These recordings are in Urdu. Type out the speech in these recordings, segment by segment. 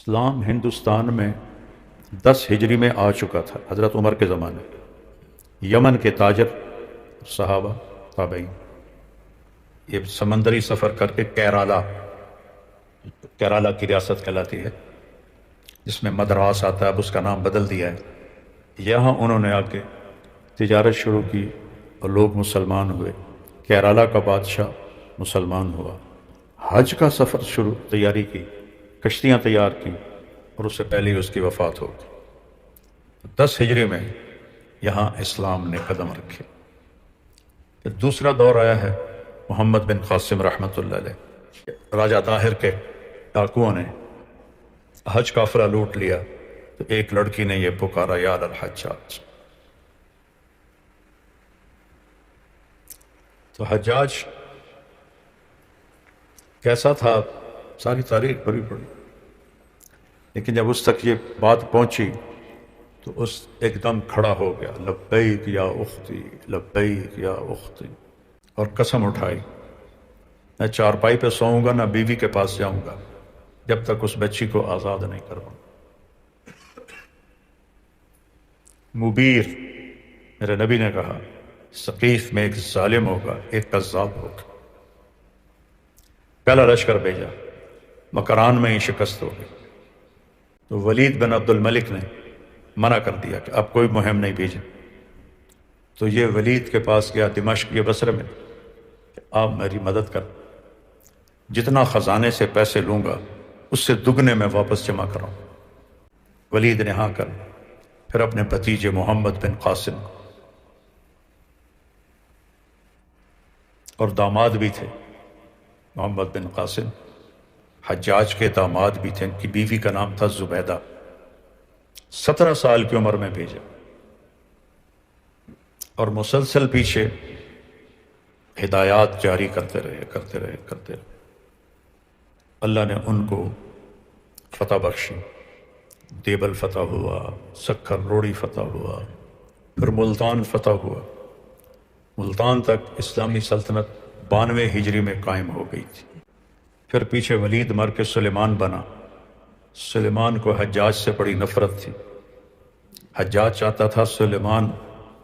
اسلام ہندوستان میں 10 ہجری میں آ چکا تھا، حضرت عمر کے زمانے۔ یمن کے تاجر صحابہ تابعین یہ سمندری سفر کر کے کیرالہ کی ریاست کہلاتی ہے، جس میں مدراس آتا ہے، اب اس کا نام بدل دیا ہے۔ یہاں انہوں نے آ کے تجارت شروع کی اور لوگ مسلمان ہوئے۔ کیرالہ کا بادشاہ مسلمان ہوا، حج کا سفر تیاری کی، کشتیاں تیار کی، اور اس سے پہلے ہی اس کی وفات ہو گئی۔ 10 ہجری میں یہاں اسلام نے قدم رکھے۔ پھر دوسرا دور آیا ہے محمد بن قاسم رحمۃ اللہ علیہ۔ راجہ طاہر کے ڈاکوؤں نے حج قافلہ لوٹ لیا، تو ایک لڑکی نے یہ پکارا، یا الحجاج۔ تو حجاج کیسا تھا، ساری تاریخ بڑی پڑی، لیکن جب اس تک یہ بات پہنچی تو اس ایک دم کھڑا ہو گیا، لبیک یا اختی، لبیک یا اختی، اور قسم اٹھائی، میں چارپائی پہ سوؤں گا، نہ بیوی کے پاس جاؤں گا جب تک اس بچی کو آزاد نہیں کرواؤں۔ مبیر، میرے نبی نے کہا، ثقیف میں ایک ظالم ہوگا، ایک کذاب ہوگا۔ پہلا لشکر بھیجا، مکران میں ہی شکست ہو گئی۔ تو ولید بن عبد الملک نے منع کر دیا کہ اب کوئی مہم نہیں بھیجے۔ تو یہ ولید کے پاس گیا دمشق، یہ بصرے میں، کہ آپ میری مدد کر، جتنا خزانے سے پیسے لوں گا اس سے دگنے میں واپس جمع کراؤں۔ ولید نے ہاں کر، پھر اپنے بھتیجے محمد بن قاسم کو، اور داماد بھی تھے محمد بن قاسم، حجاج کے داماد بھی تھے، ان کی بیوی کا نام تھا زبیدہ، 17 سال کی عمر میں بھیجا، اور مسلسل پیچھے ہدایات جاری کرتے رہے۔ اللہ نے ان کو فتح بخشی، دیبل فتح ہوا، سکھر روڑی فتح ہوا، پھر ملتان فتح ہوا۔ ملتان تک اسلامی سلطنت 92 ہجری میں قائم ہو گئی تھی۔ پھر پیچھے ولید مر کے سلیمان بنا۔ سلیمان کو حجاج سے بڑی نفرت تھی۔ حجاج چاہتا تھا سلیمان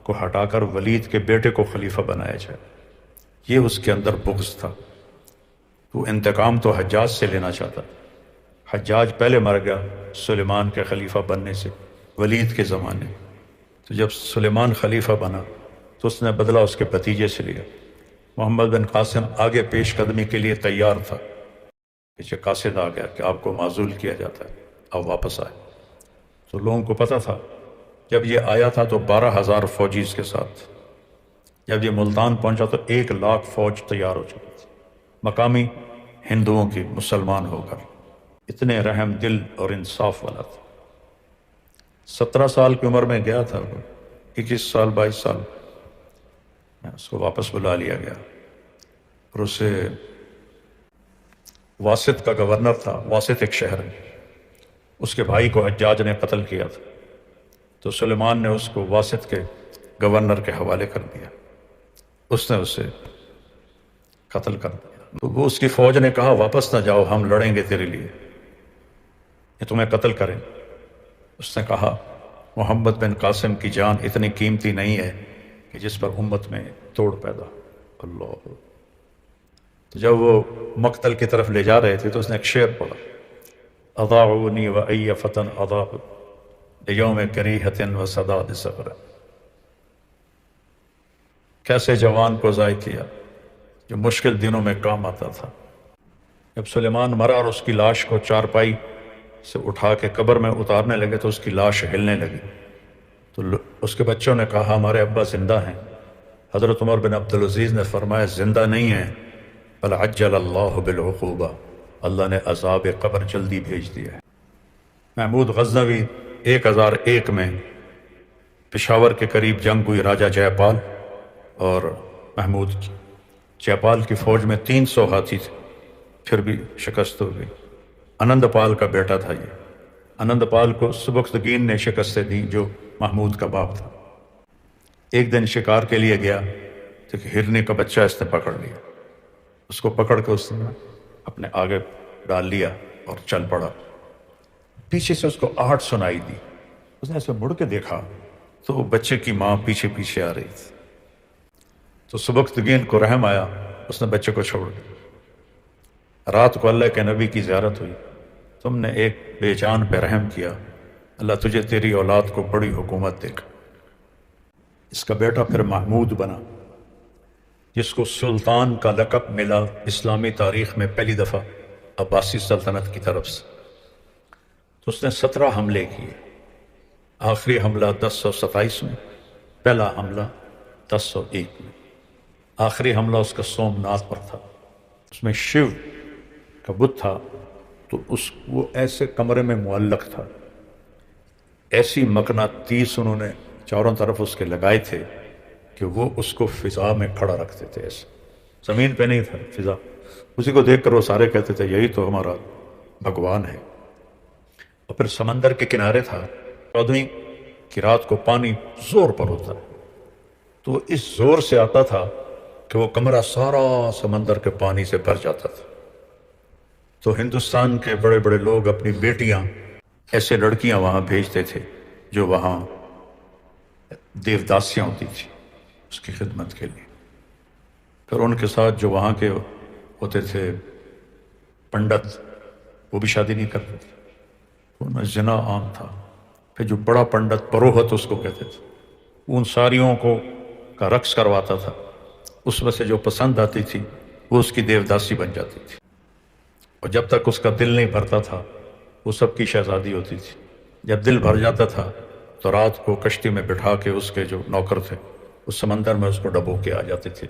کو ہٹا کر ولید کے بیٹے کو خلیفہ بنایا جائے، یہ اس کے اندر بغض تھا۔ تو انتقام تو حجاج سے لینا چاہتا۔ حجاج پہلے مر گیا سلیمان کے خلیفہ بننے سے، ولید کے زمانے۔ تو جب سلیمان خلیفہ بنا تو اس نے بدلہ اس کے بھتیجے سے لیا۔ محمد بن قاسم آگے پیش قدمی کے لیے تیار تھا، پیچھے قاصد آ گیا کہ آپ کو معزول کیا جاتا ہے، اب واپس آئے۔ تو لوگوں کو پتہ تھا، جب یہ آیا تھا تو 12,000 فوجی اس کے ساتھ، جب یہ ملتان پہنچا تو 1,00,000 فوج تیار ہو چکی تھی، مقامی ہندوؤں کی، مسلمان ہو کر۔ اتنے رحم دل اور انصاف والا تھا۔ 17 سال کی عمر میں گیا تھا، 21 سال 22 سال اس کو واپس بلا لیا گیا، اور اسے واسط کا گورنر تھا، واسط ایک شہر ہے، اس کے بھائی کو حجاج نے قتل کیا تھا، تو سلیمان نے اس کو واسط کے گورنر کے حوالے کر دیا، اس نے اسے قتل کر دیا۔ تو وہ اس کی فوج نے کہا، واپس نہ جاؤ، ہم لڑیں گے تیرے لیے، یہ تمہیں قتل کریں۔ اس نے کہا، محمد بن قاسم کی جان اتنی قیمتی نہیں ہے کہ جس پر امت میں توڑ پیدا ہو۔ اللہ۔ تو جب وہ مقتل کی طرف لے جا رہے تھے تو اس نے ایک شعر پڑھا، اضاعونی و ای فتن اضاع لیوم کریہۃ و سداد صبر۔ کیسے جوان کو ضائع کیا جو مشکل دنوں میں کام آتا تھا۔ جب سلیمان مرا اور اس کی لاش کو چارپائی سے اٹھا کے قبر میں اتارنے لگے تو اس کی لاش ہلنے لگی، تو اس کے بچوں نے کہا، ہمارے ابا زندہ ہیں۔ حضرت عمر بن عبدالعزیز نے فرمایا، زندہ نہیں ہیں، بل عجل اللہ بالعقوبہ، اللہ نے عذاب قبر جلدی بھیج دیا ہے۔ محمود غزنوی 1001 میں پشاور کے قریب جنگ ہوئی، راجہ جے پال اور محمود کی۔ جے پال کی فوج میں 300 ہاتھی تھے، پھر بھی شکست ہو گئی۔ آنند پال کا بیٹا تھا یہ۔ آنند پال کو سبکتگین نے شکستیں دیں، جو محمود کا باپ تھا۔ ایک دن شکار کے لیے گیا تو ایک ہرنی کا بچہ اس نے پکڑ لیا، اس کو پکڑ کے اس نے اپنے آگے ڈال لیا اور چل پڑا۔ پیچھے سے اس کو آہٹ سنائی دی، اس نے ایسے مڑ کے دیکھا تو بچے کی ماں پیچھے پیچھے آ رہی تھی۔ تو سبکتگین کو رحم آیا، اس نے بچے کو چھوڑ دیا۔ رات کو اللہ کے نبی کی زیارت ہوئی، تم نے ایک بے جان پہ رحم کیا، اللہ تجھے تیری اولاد کو بڑی حکومت دے گا۔ اس کا بیٹا پھر محمود بنا، جس کو سلطان کا لقب ملا اسلامی تاریخ میں پہلی دفعہ عباسی سلطنت کی طرف سے۔ تو اس نے 17 حملے کیے، آخری حملہ 1027 میں، پہلا حملہ 1001 میں۔ آخری حملہ اس کا سومناتھ پر تھا، اس میں شیو کا بت تھا، تو وہ ایسے کمرے میں معلق تھا، ایسی مقناطیس انہوں نے چاروں طرف اس کے لگائے تھے کہ وہ اس کو فضا میں کھڑا رکھتے تھے، ایسے زمین پہ نہیں تھا، فضا۔ اسی کو دیکھ کر وہ سارے کہتے تھے یہی تو ہمارا بھگوان ہے۔ اور پھر سمندر کے کنارے تھا، 14ویں کی رات کو پانی زور پر ہوتا ہے، تو اس زور سے آتا تھا کہ وہ کمرہ سارا سمندر کے پانی سے بھر جاتا تھا۔ تو ہندوستان کے بڑے بڑے لوگ اپنی بیٹیاں، ایسے لڑکیاں وہاں بھیجتے تھے جو وہاں دیوداسیاں ہوتی تھی اس کی خدمت کے لیے۔ پھر ان کے ساتھ جو وہاں کے ہوتے تھے پنڈت، وہ بھی شادی نہیں کرتے تھے، ان میں زنا عام تھا۔ پھر جو بڑا پنڈت، پروہت اس کو کہتے تھے، ان ساریوں کا رقص کرواتا تھا، اس میں سے جو پسند آتی تھی وہ اس کی دیوداسی بن جاتی تھی، اور جب تک اس کا دل نہیں بھرتا تھا وہ سب کی شہزادی ہوتی تھی۔ جب دل بھر جاتا تھا تو رات کو کشتی میں بٹھا کے اس کے جو نوکر تھے اس سمندر میں اس کو ڈبو کے آ جاتے تھے،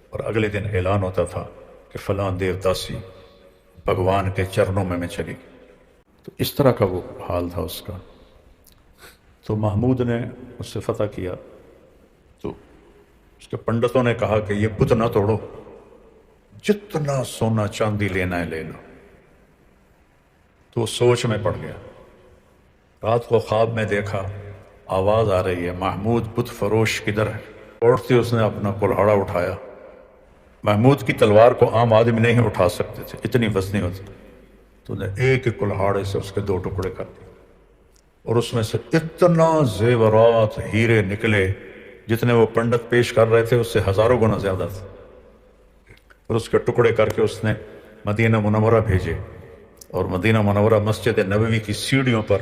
اور اگلے دن اعلان ہوتا تھا کہ فلاں دیوداسی بھگوان کے چرنوں میں چلی گئی۔ تو اس طرح کا وہ حال تھا اس کا۔ تو محمود نے اس سے فتح کیا، تو اس کے پنڈتوں نے کہا کہ یہ بت نہ توڑو، جتنا سونا چاندی لینا ہے لے لو۔ تو وہ سوچ میں پڑ گیا۔ رات کو خواب میں دیکھا آواز آ رہی ہے، محمود بت فروش کدھر ہے؟ اٹھتے اس نے اپنا کلہاڑا اٹھایا۔ محمود کی تلوار کو عام آدمی نہیں اٹھا سکتے تھے، اتنی وزنی ہوتی، تو نے ایک ایک کلہاڑے سے اس کے 2 ٹکڑے کر دیے، اور اس میں سے اتنا زیورات، ہیرے نکلے جتنے وہ پنڈت پیش کر رہے تھے اس سے ہزاروں گنا زیادہ تھے۔ اور اس کے ٹکڑے کر کے اس نے مدینہ منورہ بھیجے، اور مدینہ منورہ مسجد نبوی کی سیڑھیوں پر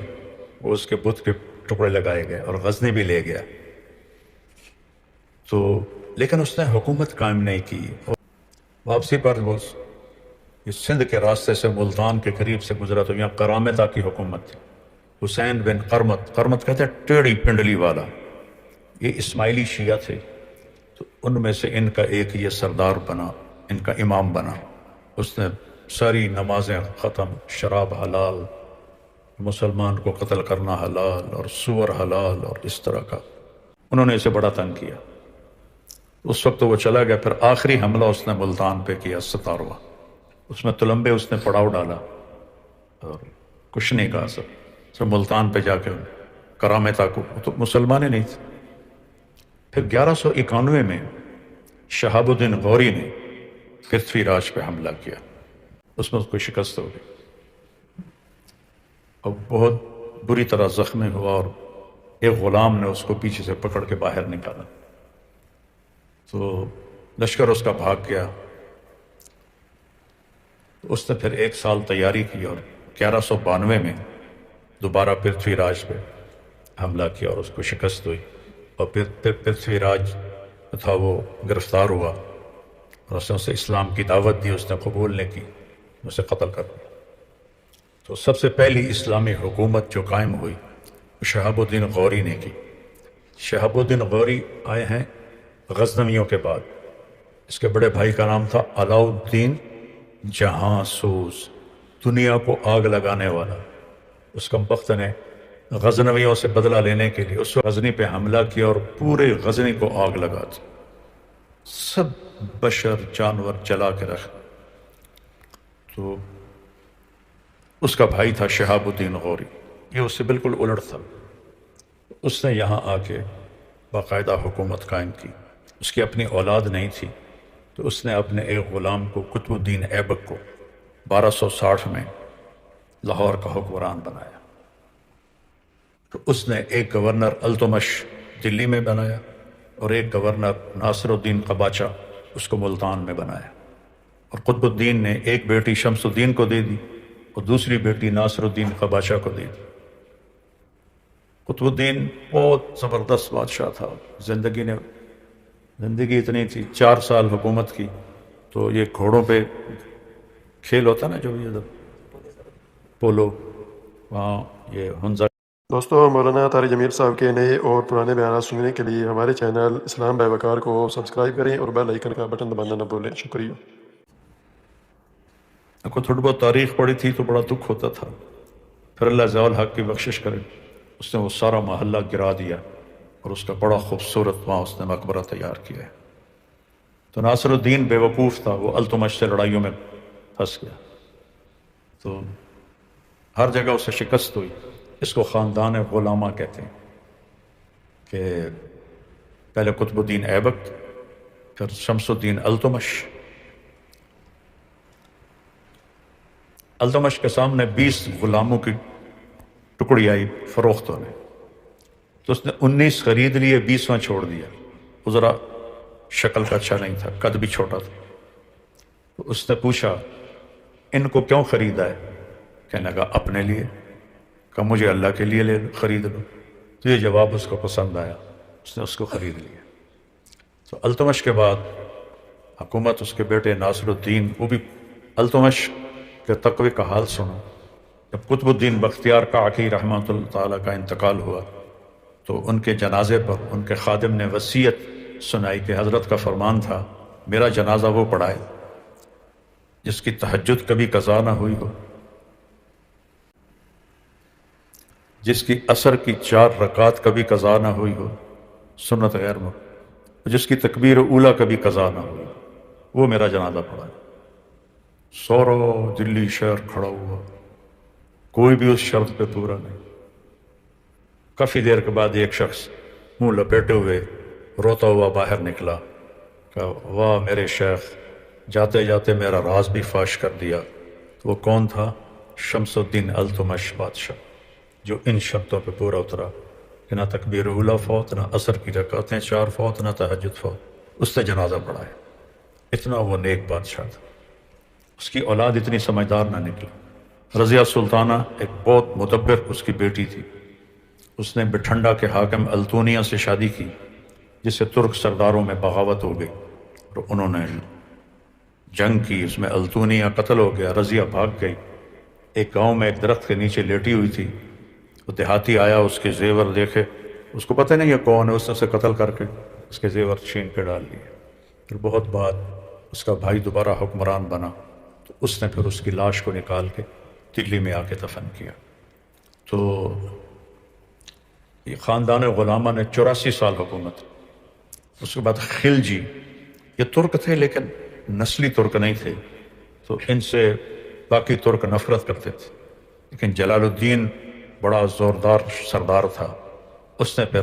وہ اس کے بت کے ٹکڑے لگائے گئے، اور غزنی بھی لے گیا۔ تو لیکن اس نے حکومت قائم نہیں کی، اور واپسی پر وہ اس سندھ کے راستے سے ملتان کے قریب سے گزرا تو یہاں کرامتہ کی حکومت تھی۔ حسین بن قرمت کہتے ہیں ٹیڑھی پنڈلی والا، یہ اسماعیلی شیعہ تھے، تو ان میں سے ان کا ایک یہ سردار بنا، ان کا امام بنا۔ اس نے ساری نمازیں ختم، شراب حلال، مسلمان کو قتل کرنا حلال، اور سور حلال، اور اس طرح کا انہوں نے اسے بڑا تنگ کیا۔ اس وقت وہ چلا گیا۔ پھر آخری حملہ اس نے ملتان پہ کیا، 17واں، اس میں تلمبے اس نے پڑاؤ ڈالا اور کچھ نہیں کہا سب ملتان پہ جا کے کرامتہ کو، تو مسلمان ہی نہیں تھے۔ پھر 1191 میں شہاب الدین غوری نے پرتھوی راج پہ حملہ کیا، اس میں اس کو شکست ہو گئی اور بہت بری طرح زخمی ہوا، اور ایک غلام نے اس کو پیچھے سے پکڑ کے باہر نکالا، تو لشکر اس کا بھاگ گیا۔ اس نے پھر 1 سال تیاری کی، اور 1192 میں دوبارہ پرتھوی راج پہ حملہ کیا اور اس کو شکست ہوئی، اور پھر پرتھوی راج تھا وہ گرفتار ہوا، اور اس نے اسے اسلام کی دعوت دی، اس نے قبول نہیں کی، اسے قتل کر دیا۔ تو سب سے پہلی اسلامی حکومت جو قائم ہوئی وہ شہاب الدین غوری نے کی۔ شہاب الدین غوری آئے ہیں غزنویوں کے بعد۔ اس کے بڑے بھائی کا نام تھا علاء الدین جہاں سوز، دنیا کو آگ لگانے والا۔ اس کمبخت نے غزنویوں سے بدلہ لینے کے لیے اس وقت غزنی پہ حملہ کیا اور پورے غزنی کو آگ لگا دی، سب بشر جانور جلا کے رکھ۔ تو اس کا بھائی تھا شہاب الدین غوری، یہ اس سے بالکل الٹ تھا۔ اس نے یہاں آ کے باقاعدہ حکومت قائم کی۔ اس کی اپنی اولاد نہیں تھی، تو اس نے اپنے ایک غلام کو قطب الدین ایبک کو 1260 میں لاہور کا حکمران بنایا۔ تو اس نے ایک گورنر التمش دلی میں بنایا اور ایک گورنر ناصر الدین قباچہ اس کو ملتان میں بنایا، اور قطب الدین نے ایک بیٹی شمس الدین کو دے دی اور دوسری بیٹی ناصر الدین قباچہ کو دے دی۔ قطب الدین بہت زبردست بادشاہ تھا، زندگی اتنی تھی، 4 سال حکومت کی، تو یہ گھوڑوں پہ کھیل ہوتا نا جو یہ پولو، وہاں یہ ہنزا۔ دوستو، مولانا طارق جمیل صاحب کے نئے اور پرانے بیانات سننے کے لیے ہمارے چینل اسلام بائی وقار کو سبسکرائب کریں اور بیل آئیکن کا بٹن دبانا نہ بھولیں۔ شکریہ۔ کو تھوڑی بہت تاریخ پڑھی تھی تو بڑا دکھ ہوتا تھا، پھر اللہ ضیاء الحق کی بخشش کرے، اس نے وہ سارا محلہ گرا دیا اور اس کا بڑا خوبصورت وہاں اس نے مقبرہ تیار کیا ہے۔ تو ناصر الدین بے وقوف تھا، وہ التمش سے لڑائیوں میں پھنس گیا، تو ہر جگہ اسے شکست ہوئی۔ اس کو خاندان غلامہ کہتے ہیں، کہ پہلے قطب الدین ایبک، پھر شمس الدین التمش۔ التمش کے سامنے 20 غلاموں کی ٹکڑی آئی فروخت ہونے، تو اس نے 19 خرید لیے، 20واں چھوڑ دیا۔ وہ ذرا شکل کا اچھا نہیں تھا، قد بھی چھوٹا تھا، تو اس نے پوچھا ان کو کیوں خریدا ہے؟ کہنے لگا اپنے لیے۔ کہ مجھے اللہ کے لیے خرید لو۔ تو یہ جواب اس کو پسند آیا، اس نے اس کو خرید لیا۔ تو التمش کے بعد حکومت اس کے بیٹے ناصر الدین، وہ بھی التمش کے تقوی کا حال سنا۔ جب قطب الدین بختیار کاکی رحمۃ اللہ تعالیٰ کا انتقال ہوا تو ان کے جنازے پر ان کے خادم نے وصیت سنائی کہ حضرت کا فرمان تھا میرا جنازہ وہ پڑھائے جس کی تہجد کبھی قضا نہ ہوئی ہو، جس کی عصر کی 4 رکعات کبھی قضا نہ ہوئی ہو، سنت غیر مقبول، جس کی تکبیر اولیٰ کبھی قضا نہ ہوئی، وہ میرا جنازہ پڑھائے۔ سورا دلی شہر کھڑا ہوا، کوئی بھی اس شرط پہ پورا نہیں۔ کافی دیر کے بعد ایک شخص منہ لپیٹے ہوئے روتا ہوا باہر نکلا، کہا واہ میرے شیخ، جاتے جاتے میرا راز بھی فاش کر دیا۔ تو وہ کون تھا؟ شمس الدین التمش بادشاہ، جو ان شرطوں پہ پورا اترا کہ نہ تکبیر اولیٰ فوت، نہ عصر کی رکعتیں 4 فوت، نہ تہجد فوت، اس نے جنازہ پڑھایا۔ اتنا وہ نیک بادشاہ تھا۔ اس کی اولاد اتنی سمجھدار نہ نکلی۔ رضیہ سلطانہ ایک بہت مدبر اس کی بیٹی تھی، اس نے بٹھنڈا کے حاکم التونیہ سے شادی کی، جس سے ترک سرداروں میں بغاوت ہو گئی اور انہوں نے جنگ کی، اس میں التونیہ قتل ہو گیا، رضیہ بھاگ گئی۔ ایک گاؤں میں ایک درخت کے نیچے لیٹی ہوئی تھی، وہ دیہاتی آیا، اس کے زیور دیکھے، اس کو پتہ نہیں یہ کون ہے، اس نے اسے قتل کر کے اس کے زیور چھین کے ڈال لیے۔ پھر بہت بعد اس کا بھائی دوبارہ حکمران بنا تو اس نے پھر اس کی لاش کو نکال کے دلی میں آ کے دفن کیا۔ تو یہ خاندان غلامہ نے 84 سال حکومت۔ اس کے بعد خلجی، یہ ترک تھے لیکن نسلی ترک نہیں تھے، تو ان سے باقی ترک نفرت کرتے تھے، لیکن جلال الدین بڑا زوردار سردار تھا، اس نے پھر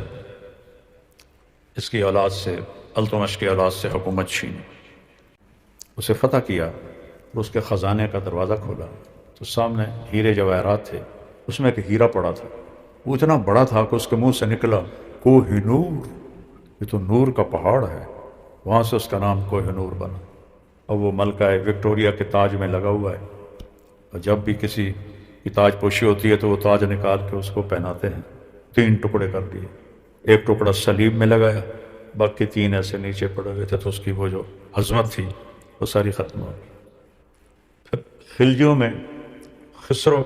اس کی اولاد سے، التمش کی اولاد سے حکومت چھینی، اسے فتح کیا، اور اس کے خزانے کا دروازہ کھولا تو سامنے ہیرے جواہرات تھے، اس میں ایک ہیرا پڑا تھا، وہ اتنا بڑا تھا کہ اس کے منہ سے نکلا کوہ نور، یہ تو نور کا پہاڑ ہے، وہاں سے اس کا نام کوہ نور بنا۔ اب وہ ملکہ وکٹوریہ کے تاج میں لگا ہوا ہے، اور جب بھی کسی کی تاج پوشی ہوتی ہے تو وہ تاج نکال کے اس کو پہناتے ہیں۔ 3 ٹکڑے کر دیے، ایک ٹکڑا سلیب میں لگایا، باقی 3 ایسے نیچے پڑے ہوئے تھے، تو اس کی وہ جو عظمت تھی وہ ساری ختم ہو گئی۔ پھر خلجیوں میں خسرو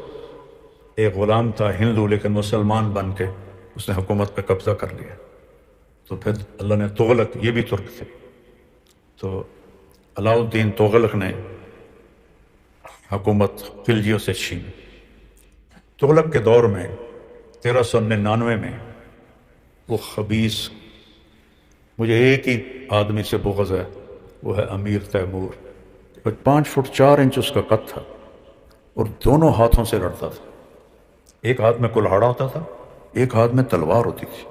ایک غلام تھا ہندو لیکن مسلمان بن کے اس نے حکومت پہ قبضہ کر لیا، تو پھر اللہ نے تغلق، یہ بھی ترک تھے، تو علاء الدین تغلق نے حکومت خلجیوں سے چھینی۔ تغلق کے دور میں 1399 میں وہ خبیث، مجھے ایک ہی آدمی سے بغض ہے، وہ ہے امیر تیمور، 5 فٹ 4 انچ اس کا قد تھا اور دونوں ہاتھوں سے لڑتا تھا، ایک ہاتھ میں کلہاڑا ہوتا تھا، ایک ہاتھ میں تلوار ہوتی تھی،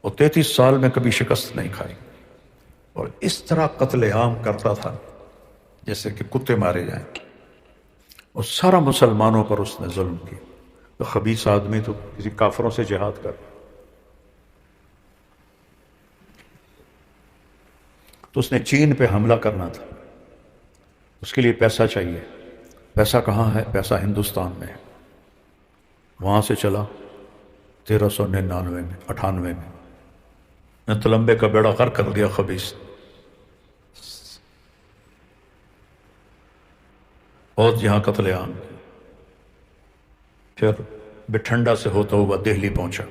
اور 33 سال میں کبھی شکست نہیں کھائی، اور اس طرح قتل عام کرتا تھا جیسے کہ کتے مارے جائیں، اور سارا مسلمانوں پر اس نے ظلم کیا۔ تو خبیث آدمی تو کسی کافروں سے جہاد کر، تو اس نے چین پہ حملہ کرنا تھا، اس کے لیے پیسہ چاہیے. پیسہ کہاں ہے؟ پیسہ ہندوستان میں ہے. وہاں سے چلا 1399 میں 98 میں تلمبے کا بیڑا غرق کر دیا خبیث. بہت یہاں قتل عام. پھر بٹھنڈا سے ہوتا ہوا دہلی پہنچا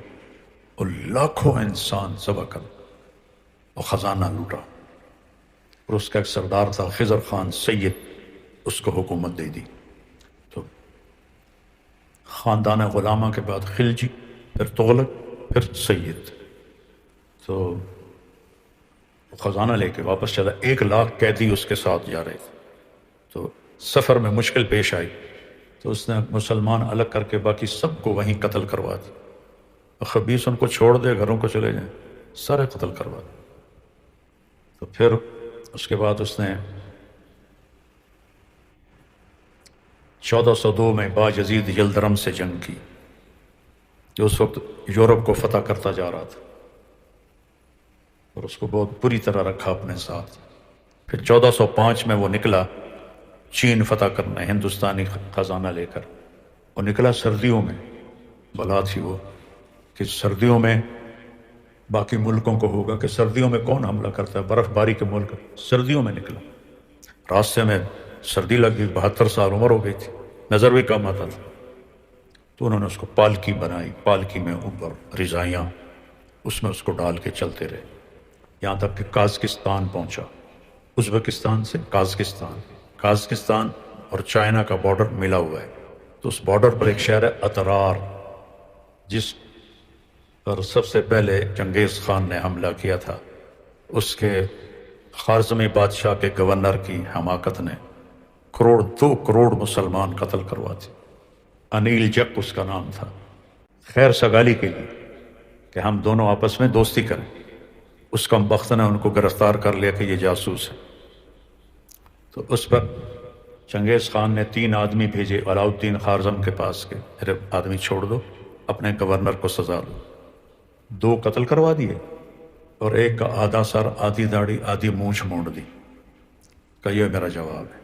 اور لاکھوں انسان ذبح کر اور خزانہ لوٹا. اور اس کا ایک سردار تھا خضر خان سید، اس کو حکومت دے دی. تو خاندان غلامہ کے بعد خلجی، پھر تغلق، پھر سید. تو خزانہ لے کے واپس چلا. 1,00,000 قیدی اس کے ساتھ جا رہے تھے. تو سفر میں مشکل پیش آئی تو اس نے مسلمان الگ کر کے باقی سب کو وہیں قتل کروا دیا. خبیث ان کو چھوڑ دے، گھروں کو چلے جائیں، سارے قتل کروا دے. تو پھر اس کے بعد اس نے 1402 میں باجزید یلدرم سے جنگ کی، جو اس وقت یورپ کو فتح کرتا جا رہا تھا، اور اس کو بہت بری طرح رکھا اپنے ساتھ. پھر 1405 میں وہ نکلا چین فتح کرنا ہندوستانی خزانہ لے کر. وہ نکلا سردیوں میں. بلا تھی وہ کہ سردیوں میں باقی ملکوں کو ہوگا کہ سردیوں میں کون حملہ کرتا ہے، برف باری کے ملک. سردیوں میں نکلا. راستے میں سردی لگ گئی، 72 سال عمر ہو گئی تھی، نظر بھی کم آتا تھا. تو انہوں نے اس کو پالکی بنائی. پالکی میں اوپر رضائیاں، اس میں اس کو ڈال کے چلتے رہے یہاں تک کہ قازقستان پہنچا. ازبکستان سے قازقستان اور چائنا کا بارڈر ملا ہوا ہے. تو اس بارڈر پر ایک شہر ہے اترار، جس پر سب سے پہلے چنگیز خان نے حملہ کیا تھا. اس کے خارزمی بادشاہ کے گورنر کی حماقت نے 2 کروڑ مسلمان قتل کرواتے. انیل جک اس کا نام تھا. خیر سگالی کے لیے کہ ہم دونوں آپس میں دوستی کریں، اس کم بخت نے ان کو گرفتار کر لیا کہ یہ جاسوس ہے. تو اس پر چنگیز خان نے 3 آدمی بھیجے علاؤالدین خارزم کے پاس کے میرے آدمی چھوڑ دو، اپنے گورنر کو سزا دو. 2 قتل کروا دیے اور ایک کا آدھا سر، آدھی داڑھی، آدھی مونچھ مونڈ دی. کہ یہ میرا جواب ہے.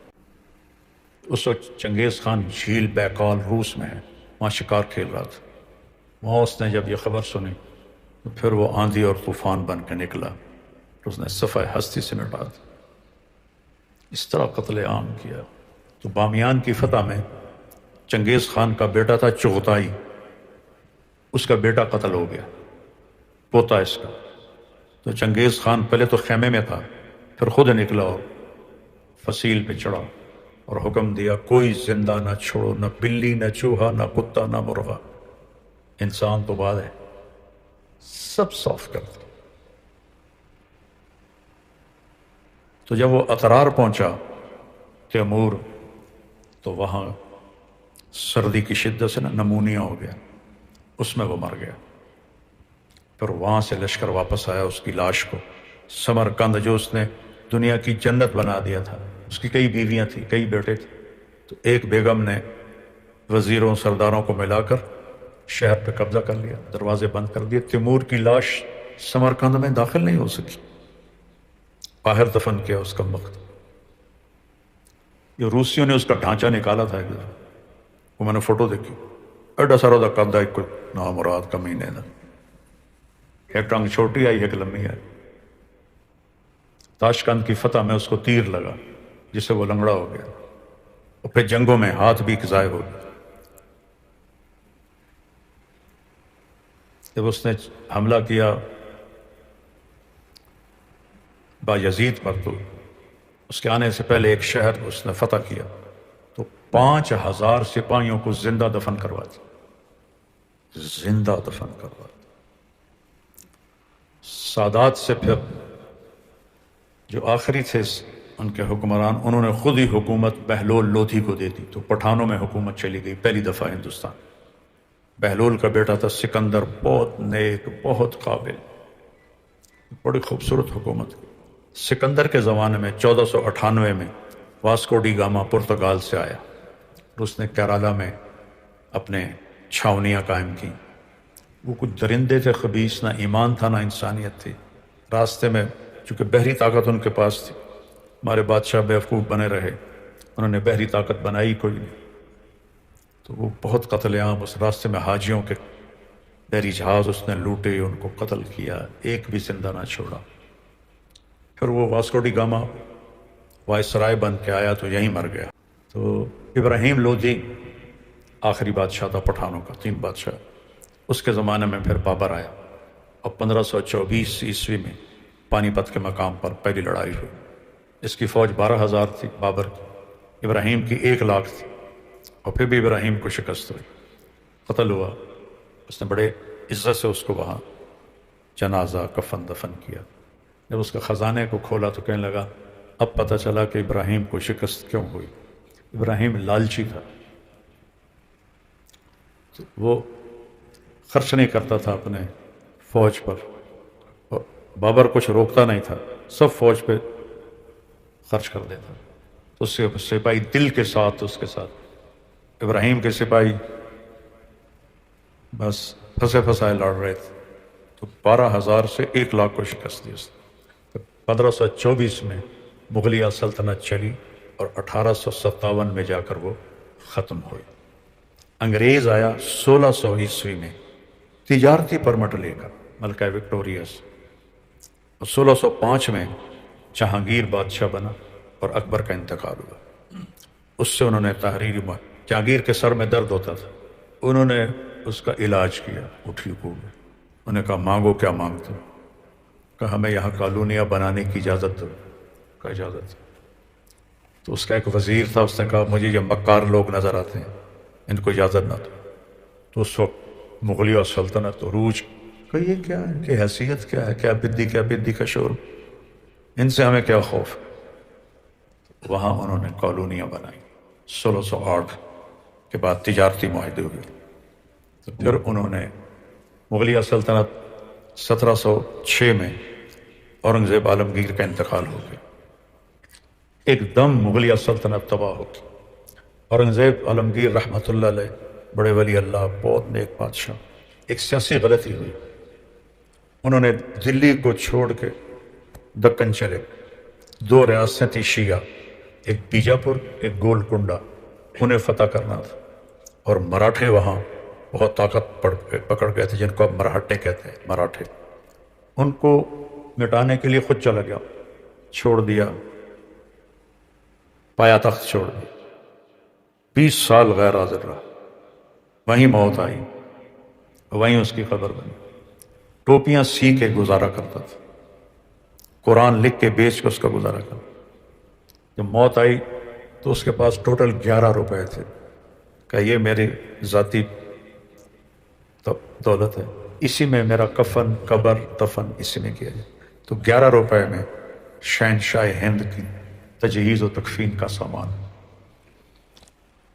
اس وقت چنگیز خان جھیل بیکال روس میں ہے، وہاں شکار کھیل رہا تھا. وہاں اس نے جب یہ خبر سنی تو پھر وہ آندھی اور طوفان بن کے نکلا، اس نے صفحہ ہستی سے مٹا دی. اس طرح قتل عام کیا. تو بامیان کی فتح میں چنگیز خان کا بیٹا تھا چغتائی، اس کا بیٹا قتل ہو گیا، پوتا اس کا. تو چنگیز خان پہلے تو خیمے میں تھا، پھر خود نکلا اور فصیل پہ چڑھا اور حکم دیا کوئی زندہ نہ چھوڑو، نہ بلی، نہ چوہا، نہ کتا، نہ مرغا. انسان تو بعد ہے، سب صاف کر دیا. تو جب وہ اترار پہنچا تیمور، تو وہاں سردی کی شدت سے نمونیا ہو گیا، اس میں وہ مر گیا. پھر وہاں سے لشکر واپس آیا اس کی لاش کو سمرقند، جو اس نے دنیا کی جنت بنا دیا تھا. اس کی کئی بیویاں تھیں، کئی بیٹے تھے. تو ایک بیگم نے وزیروں سرداروں کو ملا کر شہر پہ قبضہ کر لیا، دروازے بند کر دیے. تیمور کی لاش سمرقند میں داخل نہیں ہو سکی، باہر دفن کیا اس کا وقت. یہ روسیوں نے اس کا ڈھانچہ نکالا تھا ایک دفعہ، وہ میں نے فوٹو دیکھی، ایڈا سارا دا قد ہے، کوئی نامراد کمینے دا، ایک ٹانگ چھوٹی آئی ایک لمبی آئی. تاشقند کی فتح میں اس کو تیر لگا جس سے وہ لنگڑا ہو گیا، اور پھر جنگوں میں ہاتھ بھی ضائع ہو گیا. جب اس نے حملہ کیا بایزید پر، تو اس کے آنے سے پہلے ایک شہر اس نے فتح کیا تو 5,000 سپاہیوں کو زندہ دفن کروا دیا، زندہ دفن کروا دیا. سادات سے پھر جو آخری تھے ان کے حکمران، انہوں نے خود ہی حکومت بہلول لودھی کو دے دی. تو پٹھانوں میں حکومت چلی گئی پہلی دفعہ ہندوستان. بہلول کا بیٹا تھا سکندر، بہت نیک، بہت قابل، بڑی خوبصورت حکومت. سکندر کے زمانے میں 1498 میں واسکو ڈی گاما پرتگال سے آیا اور اس نے کیرالا میں اپنے چھاونیاں قائم کی. وہ کچھ درندے تھے خبیث، نہ ایمان تھا نہ انسانیت تھی. راستے میں چونکہ بحری طاقت ان کے پاس تھی، ہمارے بادشاہ بیوقوف بنے رہے، انہوں نے بحری طاقت بنائی کوئی نہیں، تو وہ بہت قتل عام اس راستے میں حاجیوں کے بحری جہاز اس نے لوٹے، ان کو قتل کیا، ایک بھی زندہ نہ چھوڑا. پھر وہ واسکو ڈی گاما وائسرائے بن کے آیا تو یہیں مر گیا. تو ابراہیم لودھی آخری بادشاہ تھا پٹھانوں کا، 3 بادشاہ. اس کے زمانے میں پھر بابر آیا اور 1524 عیسوی میں پانی پت کے مقام پر پہلی لڑائی ہوئی. اس کی فوج 12,000 تھی بابر کی، ابراہیم کی 1 لاکھ تھی، اور پھر بھی ابراہیم کو شکست ہوئی، قتل ہوا. اس نے بڑے عزت سے اس کو وہاں جنازہ کفن دفن کیا. جب اس کے خزانے کو کھولا تو کہنے لگا اب پتہ چلا کہ ابراہیم کو شکست کیوں ہوئی. ابراہیم لالچی تھا، وہ خرچ نہیں کرتا تھا اپنے فوج پر، اور بابر کچھ روکتا نہیں تھا، سب فوج پہ خرچ کر دیتا. تو اس سے سپاہی دل کے ساتھ اس کے ساتھ، ابراہیم کے سپاہی بس پھنسے پھنسائے لڑ رہے تھے، تو 12,000 سے 1 لاکھ کو شکست دی اس نے. 1524 میں مغلیہ سلطنت چلی اور 1857 میں جا کر وہ ختم ہوئی. انگریز آیا 1600 عیسوی میں تجارتی پرمٹ لے کر ملکہ وکٹوریہ سے، اور 1605 میں جہانگیر بادشاہ بنا اور اکبر کا انتقال ہوا. اس سے انہوں نے تحریری جہانگیر کے سر میں درد ہوتا تھا، انہوں نے اس کا علاج کیا، وہ ٹھیک ہو گیا. انہوں نے کہا مانگو کیا مانگتے ہو؟ کہا ہمیں یہاں کالونیاں بنانے کی اجازت دو. کہا اجازت. تو اس کا ایک وزیر تھا، اس نے کہا مجھے یہ مکار لوگ نظر آتے ہیں، ان کو اجازت نہ دو. تو اس وقت مغلیہ سلطنت عروج، کہ یہ کیا ہے، ان کی حیثیت کیا ہے، کیا بدی کا شور، ان سے ہمیں کیا خوف. وہاں انہوں نے کالونیاں بنائی. 1608 کے بعد تجارتی معاہدے ہوئے. تو پھر انہوں نے مغلیہ سلطنت 1706 میں اورنگزیب عالمگیر کا انتقال ہو گیا، ایک دم مغلیہ سلطنت تباہ ہو گئی. اورنگزیب عالمگیر رحمۃ اللہ علیہ بڑے ولی اللہ، بہت نیک بادشاہ. ایک سیاسی غلطی ہوئی، انہوں نے دلی کو چھوڑ کے دکن چلے. 2 ریاستیں تھیں شیعہ، ایک بیجاپور ایک گولکنڈہ، انہیں فتح کرنا تھا. اور مراٹھے وہاں بہت طاقت پکڑ گئے تھے، جن کو اب مراٹھے کہتے ہیں، مراٹھے. ان کو مٹانے کے لیے خود چلا گیا، چھوڑ دیا، پایا تخت چھوڑ دیا. 20 سال غیر حاضر رہا، وہیں موت آئی، وہیں اس کی قبر بنی. ٹوپیاں سی کے گزارا کرتا تھا، قرآن لکھ کے بیچ کے اس کا گزارا کرتا. جب موت آئی تو اس کے پاس ٹوٹل 11 روپے تھے، کہ یہ میری ذاتی دولت ہے، اسی میں میرا کفن قبر دفن اسی میں کیا جائے. تو 11 روپے میں شہنشاہ ہند کی تجہیز و تکفین کا سامان.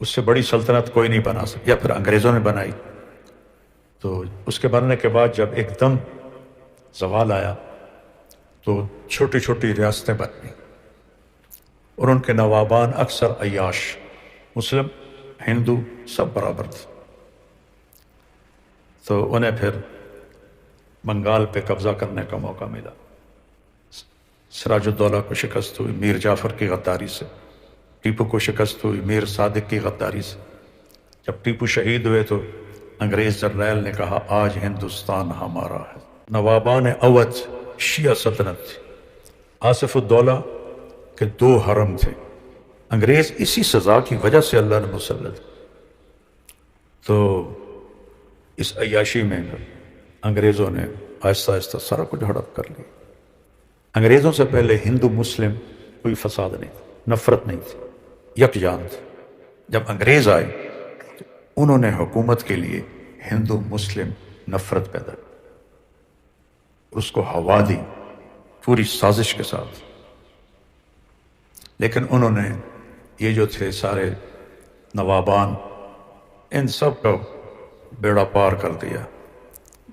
اس سے بڑی سلطنت کوئی نہیں بنا سکتا، یا پھر انگریزوں نے بنائی. تو اس کے بننے کے بعد جب ایک دم زوال آیا تو چھوٹی چھوٹی ریاستیں بن گئیں، اور ان کے نوابان اکثر عیاش، مسلم ہندو سب برابر تھے. تو انہیں پھر بنگال پہ قبضہ کرنے کا موقع ملا. سراج الدولہ کو شکست ہوئی میر جعفر کی غداری سے، ٹیپو کو شکست ہوئی میر صادق کی غداری سے. جب ٹیپو شہید ہوئے تو انگریز جرنیل نے کہا آج ہندوستان ہمارا ہے. نوابان اودھ شیعہ سلطنت تھی، آصف الدولہ کے 2 حرم تھے. انگریز اسی سزا کی وجہ سے اللہ نے مسلط. تو اس عیاشی میں انگریزوں نے آہستہ آہستہ سارا کچھ ہڑپ کر لیا. انگریزوں سے پہلے ہندو مسلم کوئی فساد نہیں تھا، نفرت نہیں تھی، یکجان تھی. جب انگریز آئے تو انہوں نے حکومت کے لیے ہندو مسلم نفرت پیدا کی، اس کو ہوا دی پوری سازش کے ساتھ. لیکن انہوں نے یہ جو تھے سارے نوابان، ان سب کا بیڑا پار کر دیا.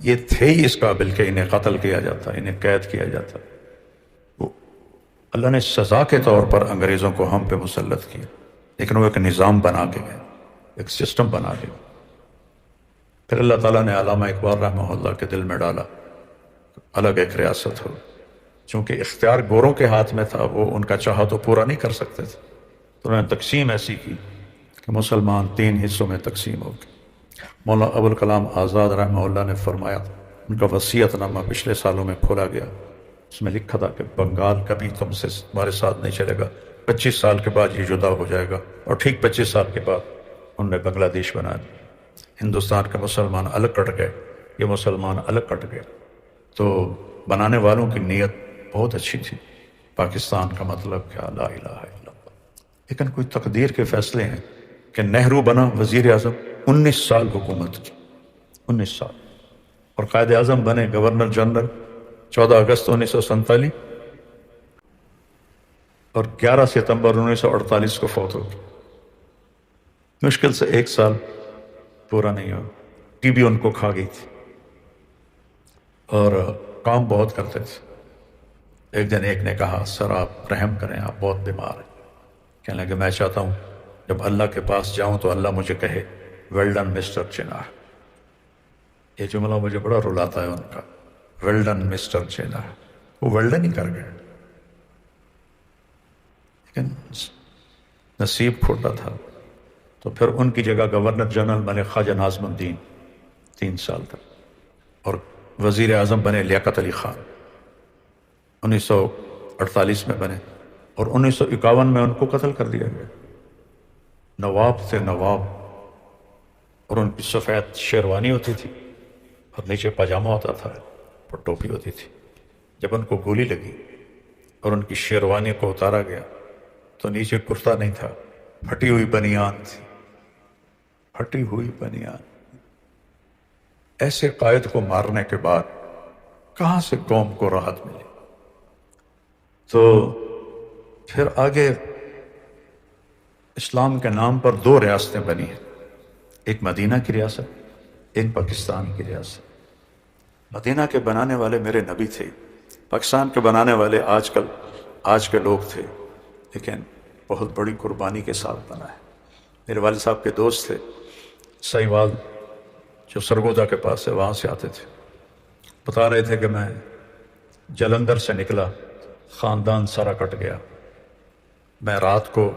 یہ تھے ہی اس قابل کہ انہیں قتل کیا جاتا، انہیں قید کیا جاتا. وہ اللہ نے سزا کے طور پر انگریزوں کو ہم پہ مسلط کیا، لیکن وہ ایک نظام بنا کے گئے، ایک سسٹم بنا کے گئے. پھر اللہ تعالیٰ نے علامہ اقبال رحمہ اللہ کے دل میں ڈالا الگ ایک ریاست ہو. چونکہ اختیار گوروں کے ہاتھ میں تھا، وہ ان کا چاہا تو پورا نہیں کر سکتے تھے، تو انہوں نے تقسیم ایسی کی کہ مسلمان 3 حصوں میں تقسیم ہو گئے. مولانا ابوالکلام آزاد رحمہ اللہ نے فرمایا، ان کا وصیت نامہ پچھلے سالوں میں کھولا گیا، اس میں لکھا تھا کہ بنگال کبھی تمہارے ساتھ نہیں چلے گا، 25 سال کے بعد یہ جدا ہو جائے گا. اور ٹھیک 25 سال کے بعد انہوں نے بنگلہ دیش بنا دیا. ہندوستان کے مسلمان الگ کٹ گئے، یہ مسلمان الگ کٹ گئے. تو بنانے والوں کی نیت بہت اچھی تھی. پاکستان کا مطلب کیا، لا الہ الا اللہ. لیکن کوئی تقدیر کے فیصلے ہیں کہ نہرو بنا وزیر اعظم، 19 سال حکومت کی، 19 سال. اور قائد اعظم بنے گورنر جنرل 14 اگست 1947 اور 11 ستمبر 1948 کو فوت ہو گئے. مشکل سے 1 سال پورا نہیں ہوا. ٹی بی ان کو کھا گئی تھی اور کام بہت کرتے تھے. ایک دن ایک نے کہا، سر آپ رحم کریں، آپ بہت بیمار ہیں. کہنے لگے میں چاہتا ہوں جب اللہ کے پاس جاؤں تو اللہ مجھے کہے ویل ڈن مسٹر چنار. یہ جملہ مجھے بڑا رلاتا ہے ان کا، ویل ڈن مسٹر چنار. وہ ویل ڈن ہی کر گئے، لیکن نصیب کھوٹا تھا. تو پھر ان کی جگہ گورنر جنرل بنے خواجہ ناظم الدین 3 سال تک، اور وزیر اعظم بنے لیاقت علی خان 1948 میں بنے. اور 1951 میں ان کو قتل کر دیا گیا. نواب تھے نواب، اور ان کی سفید شیروانی ہوتی تھی اور نیچے پاجامہ ہوتا تھا اور ٹوپی ہوتی تھی. جب ان کو گولی لگی اور ان کی شیروانی کو اتارا گیا تو نیچے کرتا نہیں تھا، پھٹی ہوئی بنیان تھی، پھٹی ہوئی بنیان. ایسے قائد کو مارنے کے بعد کہاں سے قوم کو راحت ملی؟ تو پھر آگے اسلام کے نام پر 2 ریاستیں بنی ہیں، ایک مدینہ کی ریاست، ایک پاکستان کی ریاست. مدینہ کے بنانے والے میرے نبی تھے، پاکستان کے بنانے والے آج کے لوگ تھے، لیکن بہت بڑی قربانی کے ساتھ بنا ہے. میرے والد صاحب کے دوست تھے سہیوال، جو سرگودا کے پاس ہے، وہاں سے آتے تھے. بتا رہے تھے کہ میں جلندھر سے نکلا، خاندان سارا کٹ گیا. میں رات کو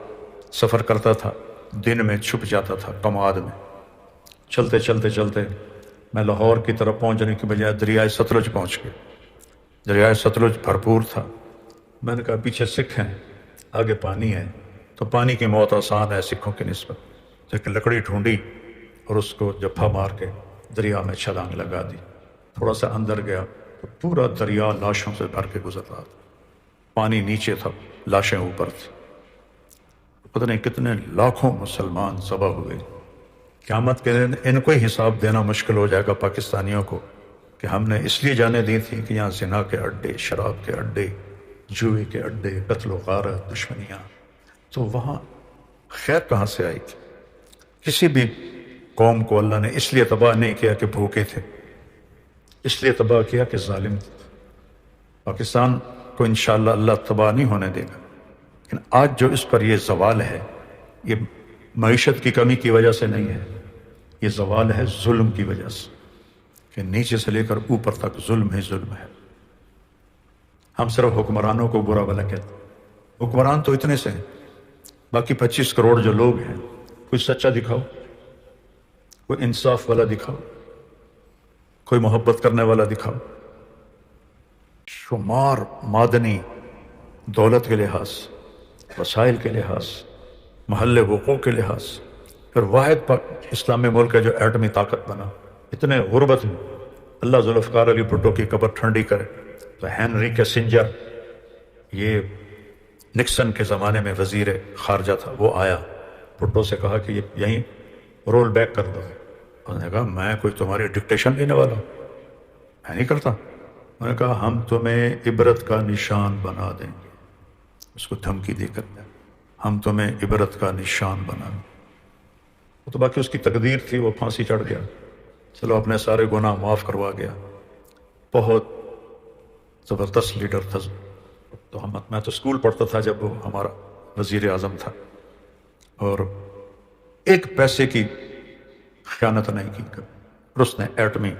سفر کرتا تھا، دن میں چھپ جاتا تھا کماد میں. چلتے چلتے چلتے میں لاہور کی طرف پہنچنے کی بجائے دریائے ستلج پہنچ گیا. دریائے ستلج بھرپور تھا. میں نے کہا پیچھے سکھ ہیں، آگے پانی ہے، تو پانی کی موت آسان ہے سکھوں کی نسبت. تو ایک لکڑی ڈھونڈی اور اس کو جپھا مار کے دریا میں چھلانگ لگا دی. تھوڑا سا اندر گیا تو پورا دریا لاشوں سے بھر کے گزر رہا تھا. پانی نیچے تھا، لاشیں اوپر تھی. پتہ نہیں کتنے لاکھوں مسلمان ذبح ہوئے. قیامت کے دن ان کو ہی حساب دینا مشکل ہو جائے گا پاکستانیوں کو کہ ہم نے اس لیے جانیں دی تھی کہ یہاں زنا کے اڈے، شراب کے اڈے، جوئے کے اڈے، قتل و غارت، دشمنیاں. تو وہاں خیر کہاں سے آئی تھی؟ کسی بھی قوم کو اللہ نے اس لیے تباہ نہیں کیا کہ بھوکے تھے، اس لیے تباہ کیا کہ ظالم تھے. پاکستان کو انشاءاللہ اللہ تباہ نہیں ہونے دے گا، لیکن آج جو اس پر یہ زوال ہے، یہ معیشت کی کمی کی وجہ سے نہیں ہے، یہ زوال ہے ظلم کی وجہ سے، کہ نیچے سے لے کر اوپر تک ظلم ہی ظلم ہے. ہم صرف حکمرانوں کو برا بھلا کہتے ہیں. حکمران تو اتنے سے ہیں، باقی 25 کروڑ جو لوگ ہیں، کوئی سچا دکھاؤ، کوئی انصاف والا دکھاؤ، کوئی محبت کرنے والا دکھاؤ. شمار معدنی دولت کے لحاظ، وسائل کے لحاظ، محل وقوع کے لحاظ، پھر واحد اسلامی ملک ہے جو ایٹمی طاقت بنا. اتنے غربت میں اللہ ذوالفقار علی بھٹو کی قبر ٹھنڈی کرے. تو ہینری کیسنجر، یہ نکسن کے زمانے میں وزیر خارجہ تھا، وہ آیا، بھٹو سے کہا کہ یہ یہیں رول بیک کر دو. انہوں نے کہا میں کوئی تمہاری ڈکٹیشن لینے والا ہوں، میں نہیں کرتا. انہوں نے کہا ہم تمہیں عبرت کا نشان بنا دیں گے. اس کو دھمکی دے کر ہم تمہیں عبرت کا نشان بنا دیں. تو باقی اس کی تقدیر تھی، وہ پھانسی چڑھ گیا. چلو اپنے سارے گناہ معاف کروا گیا. بہت زبردست لیڈر تھا. تو میں تو اسکول پڑھتا تھا جب وہ ہمارا وزیر اعظم تھا، اور ایک پیسے کی خیانت نہیں کی کبھی. اور اس نے ایٹمی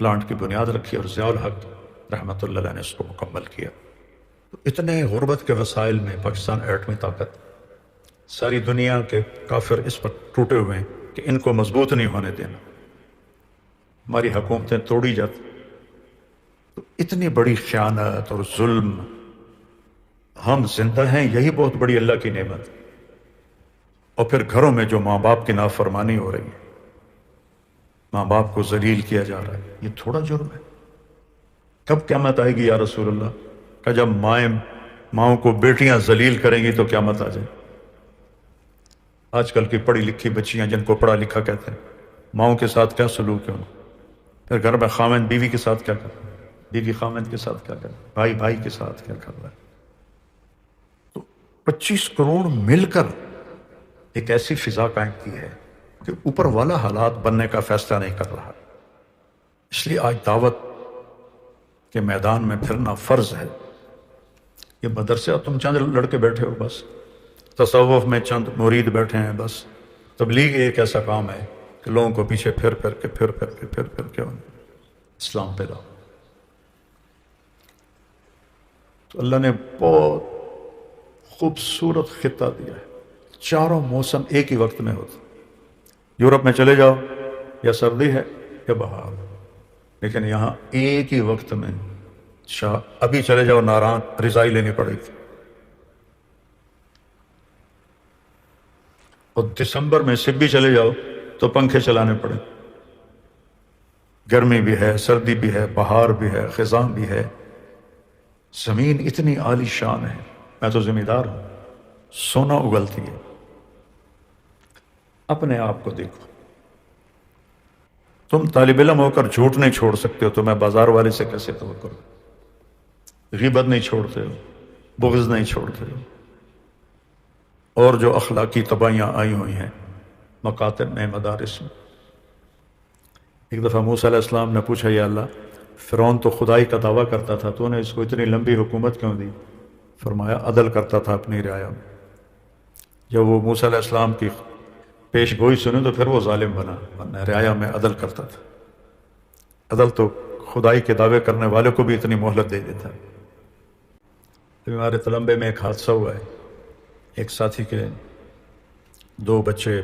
پلانٹ کی بنیاد رکھی اور ضیاء الحق رحمۃ اللہ علیہ نے اس کو مکمل کیا. تو اتنے غربت کے وسائل میں پاکستان ایٹمی طاقت، ساری دنیا کے کافر اس پر ٹوٹے ہوئے ہیں کہ ان کو مضبوط نہیں ہونے دینا، ہماری حکومتیں توڑی جاتی. تو اتنی بڑی خیانت اور ظلم، ہم زندہ ہیں، یہی بہت بڑی اللہ کی نعمت. اور پھر گھروں میں جو ماں باپ کی نافرمانی ہو رہی ہے، ماں باپ کو ذلیل کیا جا رہا ہے، یہ تھوڑا جرم ہے؟ کب قیامت آئے گی یا رسول اللہ؟ کہ جب ماؤں کو بیٹیاں ذلیل کریں گی تو قیامت آ جائے. آج کل کی پڑھی لکھی بچیاں جن کو پڑھا لکھا کہتے ہیں، ماؤں کے ساتھ کیا سلوک ہے ان کو؟ پھر گھر میں خاوند بیوی کے ساتھ کیا کر رہا ہے، بیوی خاوند کے ساتھ کیا کر رہا ہے، بھائی بھائی کے ساتھ کیا کر رہا ہے. تو 25 کروڑ مل کر ایک ایسی فضا قائم کی ہے کہ اوپر والا حالات بننے کا فیصلہ نہیں کر رہا. اس لیے آج دعوت کے میدان میں پھرنا فرض ہے. یہ مدرسے تم چند لڑکے بیٹھے ہو، بس تصوف میں چند مرید بیٹھے ہیں، بس تبلیغ ایک ایسا کام ہے کہ لوگوں کو پیچھے پھر کے اسلام پہ لاؤ. تو اللہ نے بہت خوبصورت خطہ دیا ہے. چاروں موسم ایک ہی وقت میں ہوتے. یورپ میں چلے جاؤ، یا سردی ہے یا بہار، لیکن یہاں ایک ہی وقت میں ابھی چلے جاؤ ناران، رضائی لینی پڑے گی. اور دسمبر میں سبھی چلے جاؤ تو پنکھے چلانے پڑے. گرمی بھی ہے، سردی بھی ہے، بہار بھی ہے، خزاں بھی ہے. زمین اتنی عالی شان ہے. میں تو ذمہ دار ہوں، سونا اگلتی ہے. اپنے آپ کو دیکھو. تم طالب علم ہو کر جھوٹ نہیں چھوڑ سکتے ہو تو میں بازار والے سے کیسے توقع کروں؟ غیبت نہیں چھوڑتے ہو، بغض نہیں چھوڑتے ہو، اور جو اخلاقی تباہیاں آئی ہوئی ہیں مکاتب میں، مدارس میں. ایک دفعہ موسیٰ علیہ السلام نے پوچھا، یا اللہ، فرعون تو خدائی کا دعویٰ کرتا تھا، تو نے اس کو اتنی لمبی حکومت کیوں دی؟ فرمایا عدل کرتا تھا اپنی رعایا میں. جب وہ موسیٰ علیہ السلام کی پیش گوئی سنے تو پھر وہ ظالم بنا، ورنہ رعایا میں عدل کرتا تھا. عدل تو خدائی کے دعوے کرنے والے کو بھی اتنی مہلت دے دیتا ہے. ہمارے تلمبے میں ایک حادثہ ہوا ہے. ایک ساتھی کے 2 بچے،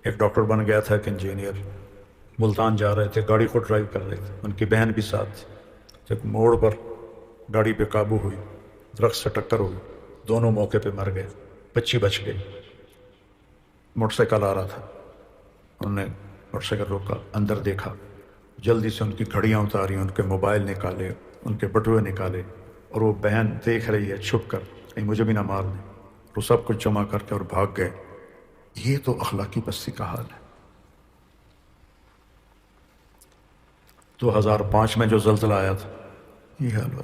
ایک ڈاکٹر بن گیا تھا، ایک انجینئر. ملتان جا رہے تھے، گاڑی کو ڈرائیو کر رہے تھے، ان کی بہن بھی ساتھ تھی. جب موڑ پر گاڑی پہ قابو ہوئی، درخت سے ٹکر ہوئی، دونوں موقع پہ مر گئے. بچی بچ گئی. موٹر سائیکل آ رہا تھا، انہوں نے موٹر سائیکل روکا، اندر دیکھا، جلدی سے ان کی گھڑیاں اتاری، ان کے موبائل نکالے، ان کے بٹوے نکالے، اور وہ بہن دیکھ رہی ہے چھپ کر کہیں مجھے بھی نہ مار دیں. وہ سب کچھ جمع کر کے اور بھاگ گئے. یہ تو اخلاقی پستی کا حال ہے. 2005 میں جو زلزلہ آیا تھا، یہ حال ہوا.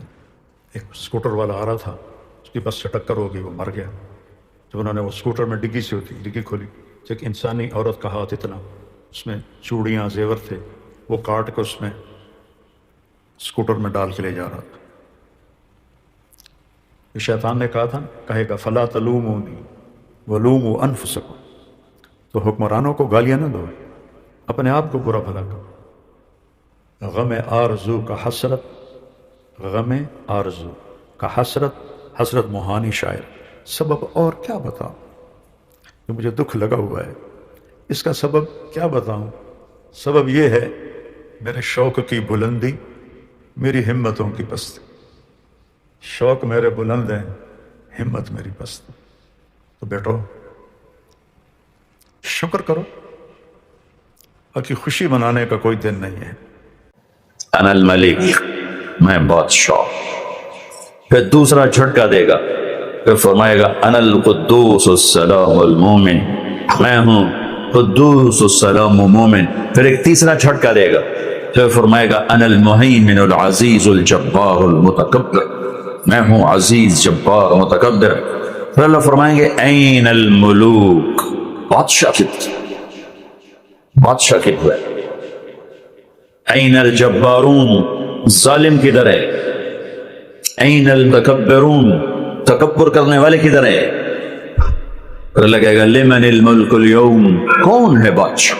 ایک اسکوٹر والا آ رہا تھا، اس کی بس سے ٹکر ہو گئی، وہ مر گیا. جب انہوں نے وہ اسکوٹر میں ڈگی سی ہوتی، ڈگی کھولی، ایک انسانی عورت کا ہاتھ اتنا، اس میں چوڑیاں زیور تھے، وہ کاٹ کے اس میں اسکوٹر میں ڈال کے لے جا رہا تھا. شیطان نے کہا تھا، کہے گا فلا تلومونی ولوموا انفسکم. تو حکمرانوں کو گالیاں نہ دو، اپنے آپ کو برا بھلا کرو. غم آرزو کا حسرت، غم آرزو کا حسرت، حسرت موہانی شاعر. سبب اور کیا بتاؤں کہ مجھے دکھ لگا ہوا ہے، اس کا سبب کیا بتاؤں؟ سبب یہ ہے میرے شوق کی بلندی، میری ہمتوں کی پستی. شوق میرے بلند ہیں، ہمت میری پست. تو بیٹو شکر کرو، باقی خوشی منانے کا کوئی دن نہیں ہے. انا الملک، میں بادشاہ. پھر دوسرا جھٹکا دے گا، پھر فرمائے گا انا القدوس السلام المومن، میں ہوں قدوس السلام مومن. پھر ایک تیسرا جھٹکا دے گا، پھر فرمائے گا انا المہیمن العزیز الجبار المتکبر، میں ہوں عزیز جبار متکبر. پھر اللہ فرمائیں گے این الملوک، بادشاہ کت ہوئے. این الجبارون، ظالم کدھر ہے؟ این المتکبرون، تکبر کرنے والے کدھر ہے؟ پھر اللہ کہے گا لمن الملک اليوم، کون ہے بادشاہ؟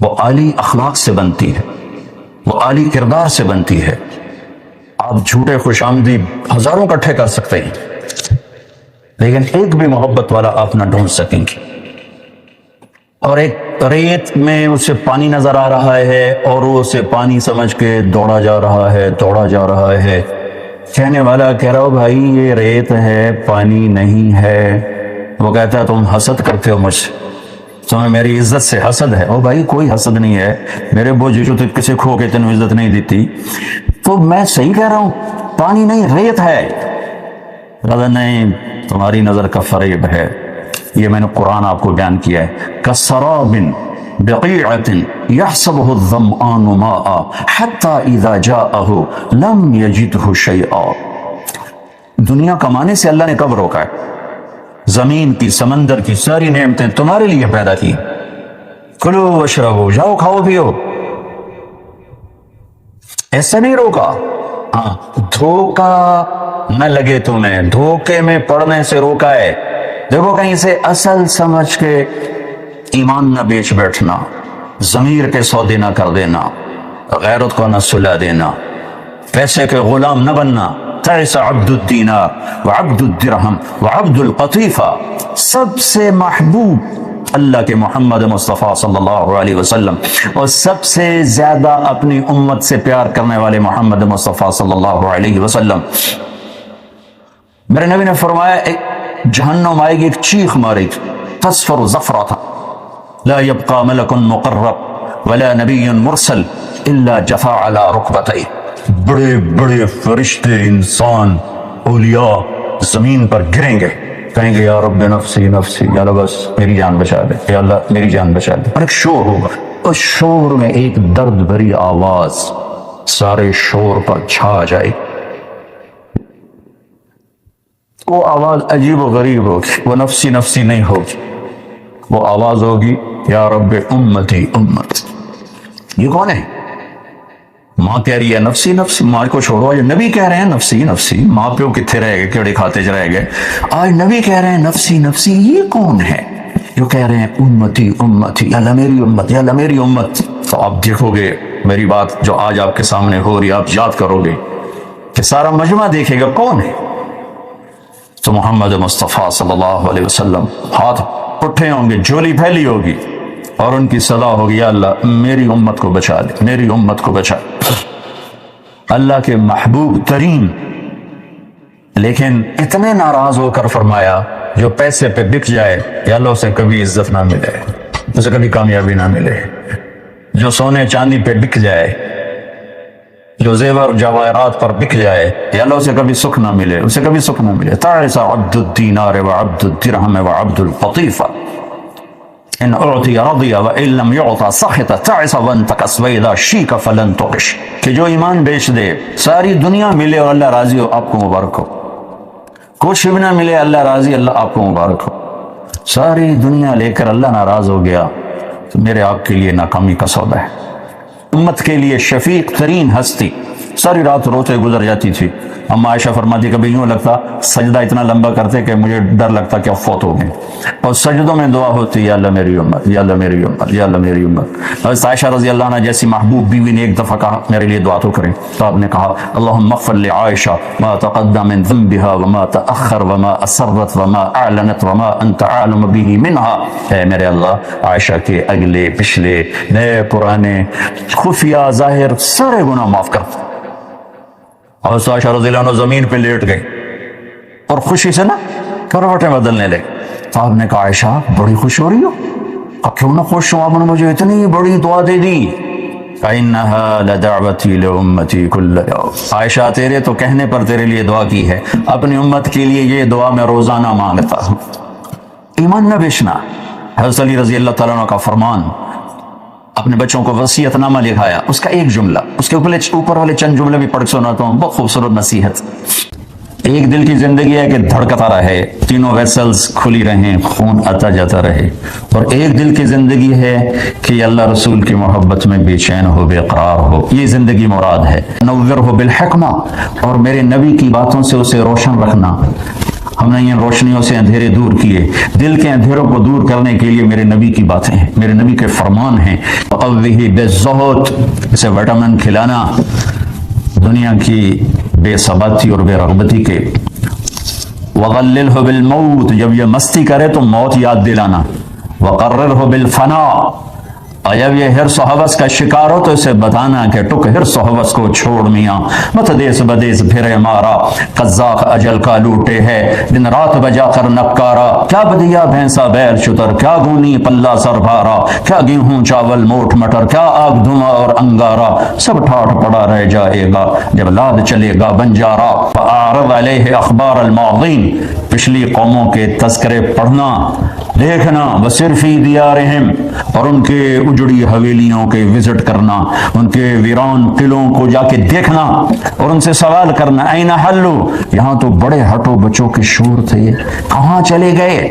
وہ عالی اخلاق سے بنتی ہے، وہ عالی کردار سے بنتی ہے۔ آپ جھوٹے خوش آمدی ہزاروں اکٹھے کر سکتے ہیں، لیکن ایک بھی محبت والا آپ نہ ڈھونڈ سکیں گے۔ اور ایک ریت میں اسے پانی نظر آ رہا ہے اور وہ اسے پانی سمجھ کے دوڑا جا رہا ہے، کہنے والا کہہ رہا ہو بھائی یہ ریت ہے، پانی نہیں ہے۔ وہ کہتا ہے تم حسد کرتے ہو مجھ سے، تمہیں میری عزت سے حسد ہے۔ او بھائی کوئی حسد نہیں ہے، میرے بوجھ جو کسی کھو کے تینوں عزت نہیں دیتی، تو میں صحیح کہہ رہا ہوں، پانی نہیں ریت ہے۔ نہیں، تمہاری نظر کا فریب ہے، یہ میں نے قرآن آپ کو بیان کیا ہے۔ کسراب بقیعۃ یحسبہ الظمآن ماء حتی اذا جاءہ لم یجدہ شیئا۔ دنیا کمانے سے اللہ نے کب روکا ہے؟ زمین کی، سمندر کی ساری نعمتیں تمہارے لیے پیدا کی، کلو واشربو، جاؤ کھاؤ پیو، ایسا نہیں روکا۔ ہاں، دھوکا نہ لگے تمہیں، دھوکے میں پڑنے سے روکا ہے۔ دیکھو کہیں سے اصل سمجھ کے ایمان نہ بیچ بیٹھنا، ضمیر کے سودے نہ کر دینا، غیرت کو نہ سلا دینا، پیسے کے غلام نہ بننا۔ تعس عبد الدینار وعبد الدرہم وعبد القطیفہ، سب سے محبوب اللہ کے محمد مصطفیٰ صلی اللہ علیہ وسلم، اور سب سے زیادہ اپنی امت سے پیار کرنے والے محمد مصطفیٰ صلی اللہ علیہ وسلم۔ میرے نبی نے فرمایا جہنم آئے گی، ایک چیخ مارے گی، تصفر زفرۃ، لا يبقى ملک مقرب ولا نبی مرسل الا جفا علی رکبتیہ۔ بڑے بڑے فرشتے، انسان، اولیاء زمین پر گریں گے، کہیں گے یا رب نفسی نفسی، یا اللہ بس میری جان بچا دے، یا اللہ میری جان بچا دے۔ اور ایک شور ہوگا، اس شور میں ایک درد بھری آواز سارے شور پر چھا جائے۔ وہ آواز عجیب و غریب ہوگی، وہ نفسی نفسی نہیں ہوگی، وہ آواز ہوگی یا رب امتی امت۔ یہ کون ہے؟ ماں کہہ رہی ہے نفسی نفسی، ماں کو چھوڑو، آج نبی کہہ رہے ہیں نفسی نفسی۔ ماں پیو کتنے رہ گئے، کیڑے کھاتے رہ گئے، آج نبی کہہ رہے ہیں نفسی نفسی۔ یہ کون ہے جو کہہ رہے ہیں امتی امتی، یا اللہ میری امت، یا اللہ میری امت؟ تو آپ دیکھو گے میری بات جو آج آپ کے سامنے ہو رہی ہے، آپ یاد کرو گے کہ سارا مجمع دیکھے گا کون ہے، تو محمد مصطفیٰ صلی اللہ علیہ وسلم ہاتھ اٹھے ہوں گے، جھولی پھیلی ہوگی، اور ان کی صدا ہوگی یا اللہ میری امت کو بچا دے، میری امت کو بچا دے۔ اللہ کے محبوب ترین، لیکن اتنے ناراض ہو کر فرمایا جو پیسے پہ بک جائے یا اللہ اسے کبھی عزت نہ ملے، اسے کبھی کامیابی نہ ملے۔ جو سونے چاندی پہ بک جائے، جو زیور جواہرات پر بک جائے، یا اللہ اسے کبھی سکھ نہ ملے، اسے کبھی سکھ نہ ملے۔ تعس عبد الدینار وعبد الدرہم وعبد القطیفہ، ان اعطی رضی وان لم یعطى سخط، تعس وانتکس واذا شیک فلن تقش۔ کہ جو ایمان بیچ دے، ساری دنیا ملے اور اللہ راضی ہو، آپ کو مبارک ہو۔ کچھ بھی نہ ملے، اللہ راضی، اللہ آپ کو مبارک ہو۔ ساری دنیا لے کر اللہ ناراض ہو گیا تو میرے آپ کے لیے ناکامی کا سودا ہے۔ امت کے لیے شفیق ترین ہستی ساری رات روتے گزر جاتی تھی۔ اما عائشہ فرماتی کبھی یوں لگتا سجدہ اتنا لمبا کرتے کہ مجھے ڈر لگتا کہ اب فوت ہو گئے، اور سجدوں میں دعا ہوتی یا اللہ میری امت، یا اللہ میری امت، یا اللہ میری امت۔ حضرت عائشہ رضی اللہ عنہ جیسی محبوب بیوی نے ایک دفعہ کہا میرے لیے دعا تو کریں، تو آپ نے کہا اللہم اغفر لعائشہ ما تقدم من ذنبها وما تأخر وما اسرت وما اعلنت وما انت اعلم به منها۔ اے میرے اللہ، عائشہ کے اگلے پچھلے نئے پرانے خفیہ ظاہر سارے گناہ معاف کر۔ اور عائشہ رضی اللہ عنہ زمین پہ لیٹ گئی اور خوشی سے نا کروٹیں بدلنے لگے۔ تو آپ نے کہا عائشہ بڑی خوش ہو رہی ہو؟ اب کیوں نہ خوش ہوں، آپ نے مجھے اتنی بڑی دعا دے دی۔ فَإِنَّهَا لَدَعْوَتِي لِأُمَّتِي كُلَّ يَوْمٍ۔ عائشہ تیرے تو کہنے پر تیرے لیے دعا کی ہے، اپنی امت کے لیے یہ دعا میں روزانہ مانگتا ہوں۔ ایمان نہ بیچنا۔ حضرت علی رضی اللہ تعالیٰ عنہ کا فرمان، اپنے بچوں کو وصیت نامہ لکھایا، اس کا ایک جملہ، اس کے اوپر والے چند جملے بھی پڑھ سناتا ہوں، بہت خوبصورت نصیحت۔ ایک دل کی زندگی ہے کہ دھڑکتا رہے، تینوں ویسلز کھلی رہیں، خون آتا جاتا رہے، اور ایک دل کی زندگی ہے کہ اللہ رسول کی محبت میں بے چین ہو، بے قرار ہو، یہ زندگی مراد ہے۔ نورہ بالحکمہ، اور میرے نبی کی باتوں سے اسے روشن رکھنا۔ ہم نے ان روشنیوں سے اندھیرے دور کیے، دل کے اندھیروں کو دور کرنے کے لیے میرے نبی کی باتیں ہیں، میرے نبی کے فرمان ہیں۔ وَقَوِّهِ بِالزُّهْدِ، اسے وٹامن کھلانا دنیا کی بے ثباتی اور بے رغبتی کے۔ وَغَلِّلْهُ بِالْمَوْتِ، جب یہ مستی کرے تو موت یاد دلانا۔ وَقَرِّرْهُ بِالْفَنَاءِ، اور جب یہ حرص و حوث کا شکار ہو تو اسے بتانا کہ ٹک حرص و حوث کو چھوڑ میاں، مت دیس بدیس پھرے مارا، قزاق اجل کا لوٹے ہے دن رات بجا کر نکارا، کیا بدیا بھینسا بیل شتر، کیا گونی پلہ سر بھارا، کیا گیہوں چاول موٹ مٹر، کیا آگ دھواں اور انگارا، سب ٹھاٹ پڑا رہ جائے گا جب لاد چلے گا بنجارا۔ فَأَعْرِضْ عَلَيْهِ أَخْبَارَ الْمَاضِينَ، پچھلی قوموں کے تذکرے پڑھنا دیکھنا، بصر فی دیارہم، اور ان کے اجڑی حویلیوں کے وزٹ کرنا، ان کے ویران قلعوں کو جا کے دیکھنا اور ان سے سوال کرنا، این حلو، یہاں تو بڑے ہٹو بچوں کے شور تھے، کہاں چلے گئے،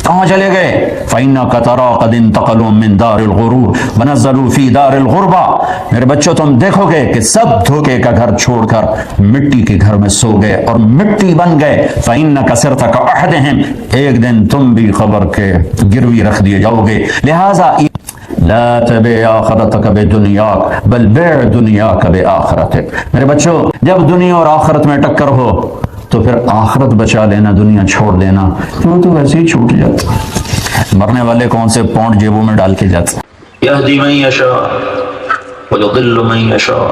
کہاں چلے گئے؟ فَإِنَّكَ تَرَىٰ قَدْ انتقلوا مِنْ دَارِ الْغُرُورِ وَنَزَّلُوا فِي دَارِ الْغُرْبَةِ، میرے بچوں تم دیکھو گے کہ سب دھوکے کا گھر چھوڑ کر مٹی کے گھر میں سو گئے اور مٹی بن گئے۔ فَإِنَّكَ صِرْتَ كَأَحَدِهِمْ، ایک دن تم بھی خبر کے گروی رکھ دیے جاؤ گے۔ لہٰذا لا تبع آخرتک بدنیاک بل بیع دنیاک بآخرتک، میرے بچوں جب دنیا اور آخرت میں ٹکر ہو تو پھر آخرت بچا لینا، دنیا چھوڑ دینا، کیوں تو ویسے ہی چھوٹ جاتا۔ مرنے والے کون سے پونڈ جیبوں میں ڈال کے جاتے۔ یہدی من یشاء ویضل من یشاء،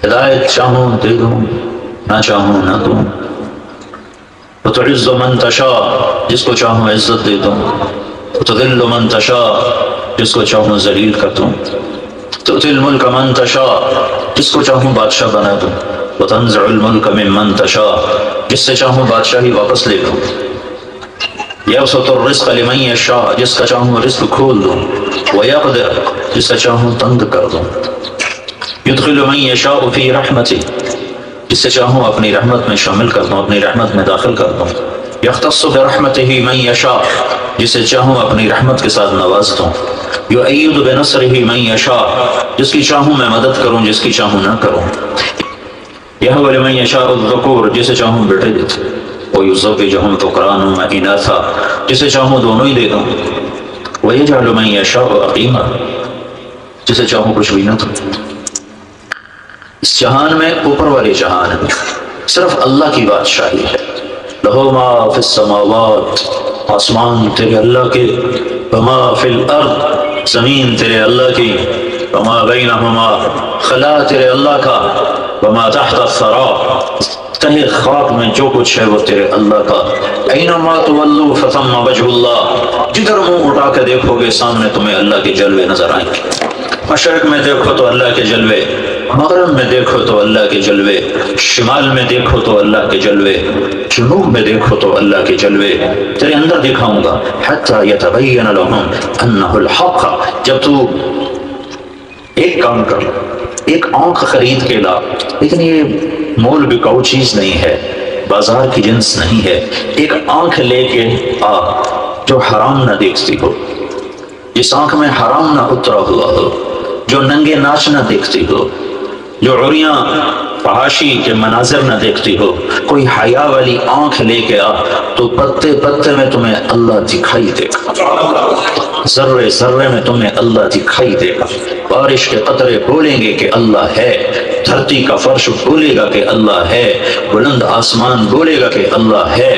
ہدایت چاہوں دے دوں نہ چاہوں نہ دوں، وتعز من تشاء، جس کو چاہوں عزت دے دوں، وتذل من تشاء، جس کو چاہوں ذلیل کر دوں، تؤتی الملک من تشاء، جس کو چاہوں بادشاہ بنا دوں، وتنزع الملک ممن تشاء، جس سے چاہوں بادشاہی واپس لے لوں، یبسط الرزق لمن یشاء، جس کا چاہوں رزق کھول دوں، ویقدر، جس کا چاہوں تنگ کر دوں، یدخل من یشاء فی رحمتہ، جس سے چاہوں اپنی رحمت میں شامل کر دوں، اپنی رحمت میں داخل کر دوں، یختص برحمتہ من یشاء، جسے چاہوں اپنی رحمت کے ساتھ نواز دوں، یؤید بنصرہ من یشاء، جس کی چاہوں میں مدد کروں، جس کی چاہوں نہ کروں، یہب لمن یشاء الذکور، جسے چاہوں بیٹے دیتے، ویزوجہم ذکرانا و اناثا، جسے چاہوں دونوں ہی دے دوں، ویجعل من یشاء عقیما، جسے چاہوں کچھ بھی نہ دوں۔ اس جہان میں اوپر والے جہان میں صرف اللہ کی بادشاہی ہے۔ لہو ما فی السماوات، آسمان تیرے اللہ کے، وما فی الارض، زمین تیرے اللہ کی، وما بینہما، خلا تیرے اللہ کا، وما تحت الثری، تہے خاک میں جو کچھ ہے وہ تیرے اللہ کا۔ اینما تولوا فثم وجہ اللہ، جدھر منہ اٹھا کے دیکھو گے سامنے تمہیں اللہ کے جلوے نظر آئیں گے۔ مشرق میں دیکھو تو اللہ کے جلوے، مغرب میں دیکھو تو اللہ کے جلوے، شمال میں دیکھو تو اللہ کے جلوے، جنوب میں دیکھو تو اللہ کے جلوے تیرے اندر دکھاؤں گا۔ حتی یتبین لہم انہ الحق، جب تو ایک کام کر، ایک آنکھ خرید کے لا، لیکن یہ مول بکاؤ چیز نہیں ہے، بازار کی جنس نہیں ہے، ایک آنکھ لے کے آ جو حرام نہ دیکھتی ہو، جس آنکھ میں حرام نہ اترا ہوا ہو، جو ننگے ناچ نہ دیکھتی ہو، جو عریاں فحاشی کے مناظر نہ دیکھتی ہو، کوئی حیا والی آنکھ لے کے آ تو پتے پتے میں تمہیں اللہ دکھائی دے گا، ذرے ذرے میں تمہیں اللہ دکھائی دے گا۔ بارش کے قطرے بولیں گے کہ اللہ ہے، دھرتی کا فرش بولے گا کہ اللہ ہے، بلند آسمان بولے گا کہ اللہ ہے۔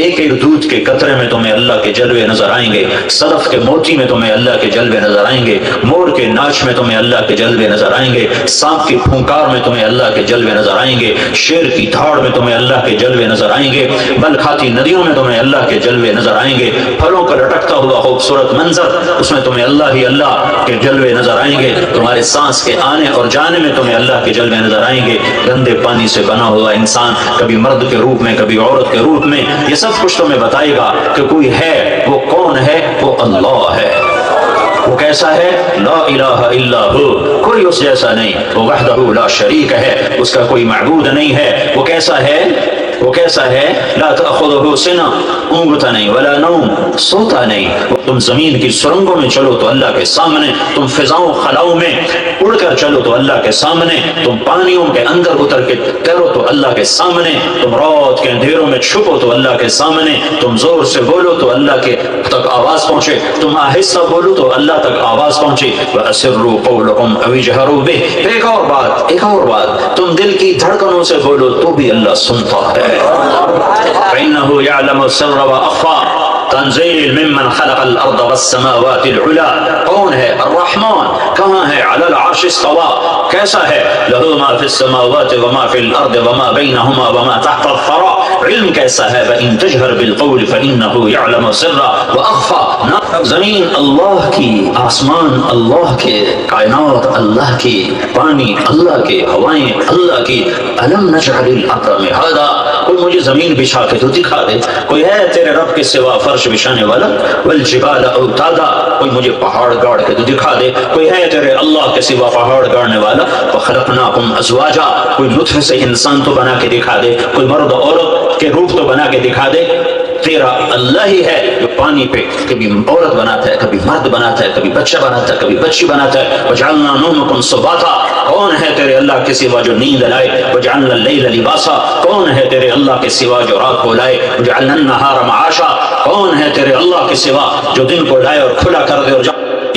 ایک ایک دودھ کے قطرے میں تمہیں اللہ کے جلوے نظر آئیں گے، صدف کے موتی میں تمہیں اللہ کے جلوے نظر آئیں گے، مور کے ناچ میں تمہیں اللہ کے جلوے نظر آئیں گے، سانپ کی پھونکار میں تمہیں اللہ کے جلوے نظر آئیں گے، شیر کی دھاڑ میں تمہیں اللہ کے جلوے نظر آئیں گے، بل کھاتی ندیوں میں تمہیں اللہ کے جلوے نظر آئیں گے، پھلوں کا لٹکتا ہوا خوبصورت منظر، اس میں تمہیں اللہ ہی اللہ کے جلوے نظر آئیں گے، تمہارے سانس کے آنے اور جانے میں تمہیں اللہ کے جلوے نظر آئیں گے۔ گندے پانی سے بنا ہوا انسان کبھی مرد کے روپ میں کبھی عورت کے روپ میں، یہ سب کچھ تمہیں بتائے گا کہ کوئی ہے، وہ کون ہے؟ وہ اللہ ہے۔ وہ کیسا ہے؟ لا الہ الا ہو، کوئی اس جیسا نہیں، وہ وحدہ لا شریک ہے، اس کا کوئی معبود نہیں ہے۔ وہ کیسا ہے؟ وہ کیسا ہے؟ لا تأخذہ سنہ، اونگتا نہیں، ولا نوم، سوتا نہیں۔ تم زمین کی سرنگوں میں چلو تو اللہ کے سامنے، تم فضاؤں خلاؤں میں اڑ کر چلو تو اللہ کے سامنے، تم پانیوں کے اندر اتر کے تیرو تو اللہ کے سامنے، تم رات کے اندھیروں میں چھپو تو اللہ کے سامنے، تم زور سے بولو تو اللہ کے تک آواز پہنچے، تم آہستہ بولو تو اللہ تک آواز پہنچے۔ وَأَسِرُّوا قَوْلَكُمْ أَوْ اجْهَرُوا بِهِ۔ ایک اور بات، تم دل کی دھڑکنوں سے بولو تو بھی اللہ سنتا ہے۔ فَإِنَّهُ يَعْلَمُ السِّرَّ وَأَخْفَى۔ تنزیل ممن خلق الارض والسماوات العلا۔ کون ہے؟ الرحمن۔ کہاں ہے؟ علی العرش استوى۔ کیسا ہے؟ لہ ما فی السماوات وما فی الارض وما بینہما وما تحت الثرى۔ علم کیسا ہے؟ وَإِن تجہر بالقول فإنه يعلم السر وأخفى۔ زمین اللہ کی، آسمان اللہ کے، کائنات اللہ کی، پانی اللہ کے، ہوائیں اللہ کی۔ ألم نجعل الارض مہادا۔ کوئی مجھے زمین بچھا کے تو دکھا دے۔ کوئی ہے تیرے رب کے سوا فرش بچھانے والا؟ والجبال اوتادا۔ کوئی مجھے پہاڑ گاڑ کے تو دکھا دے۔ کوئی ہے تیرے اللہ کے سوا پہاڑ گاڑنے والا؟ وخلقناکم ازواجا۔ کوئی نطفے سے انسان تو بنا کے دکھا دے، کوئی مرد عورت کے روپ تو بنا کے دکھا دے۔ تیرا اللہ ہی ہے جو پانی پہ کبھی عورت بناتا ہے، کبھی مرد بناتا ہے، کبھی بچہ بناتا ہے، کبھی بچی بناتا ہے۔ وجعلنا نومکم سباتا۔ کون ہے تیرے اللہ کے سوا جو نیند لائے؟ وجعلنا اللیل لباسا۔ کون ہے تیرے اللہ کے سوا جو رات کو لائے؟ وجعلنا النہار معاشا۔ کون ہے تیرے اللہ کے سوا جو دن کو لائے اور کھلا کر دے اور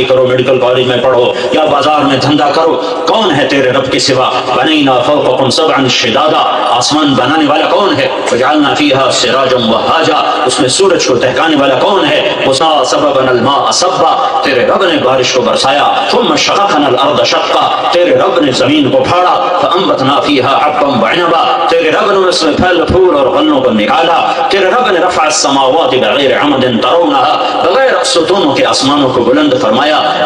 کرو، میڈیکل کالج میں پڑھو یا بازار میں دھندا کرو؟ کون ہے تیرے رب کے سوا؟ بنینا فوقکم سبعا شدادا۔ آسمان بنانے والا کون ہے؟ وجعلنا فیہا سراجا وہاجا۔ اس میں سورج کو تہکانے والا کون ہے؟ وسا سببنا الماء صبا۔ تیرے رب نے بارش کو برسایا۔ ثم شققنا الارض شقا۔ تیرے رب نے زمین کو پھاڑا۔ فانبتنا فیہا حبا وعنبا۔ تیرے رب نے اس میں پھل پھول اور غلوں کو نکالا۔ تیرے رب نے رفع السماوات بغیر عمد ترونها۔ بغیر ستونوں کے آسمانوں کو بلند فرمایا،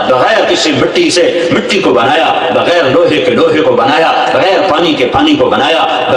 بغیر کسی مٹی سے مٹی کو بنایا، بغیر لوہے کے لوہے کو بنایا، بغیر پانی کے پانی کو بنایا،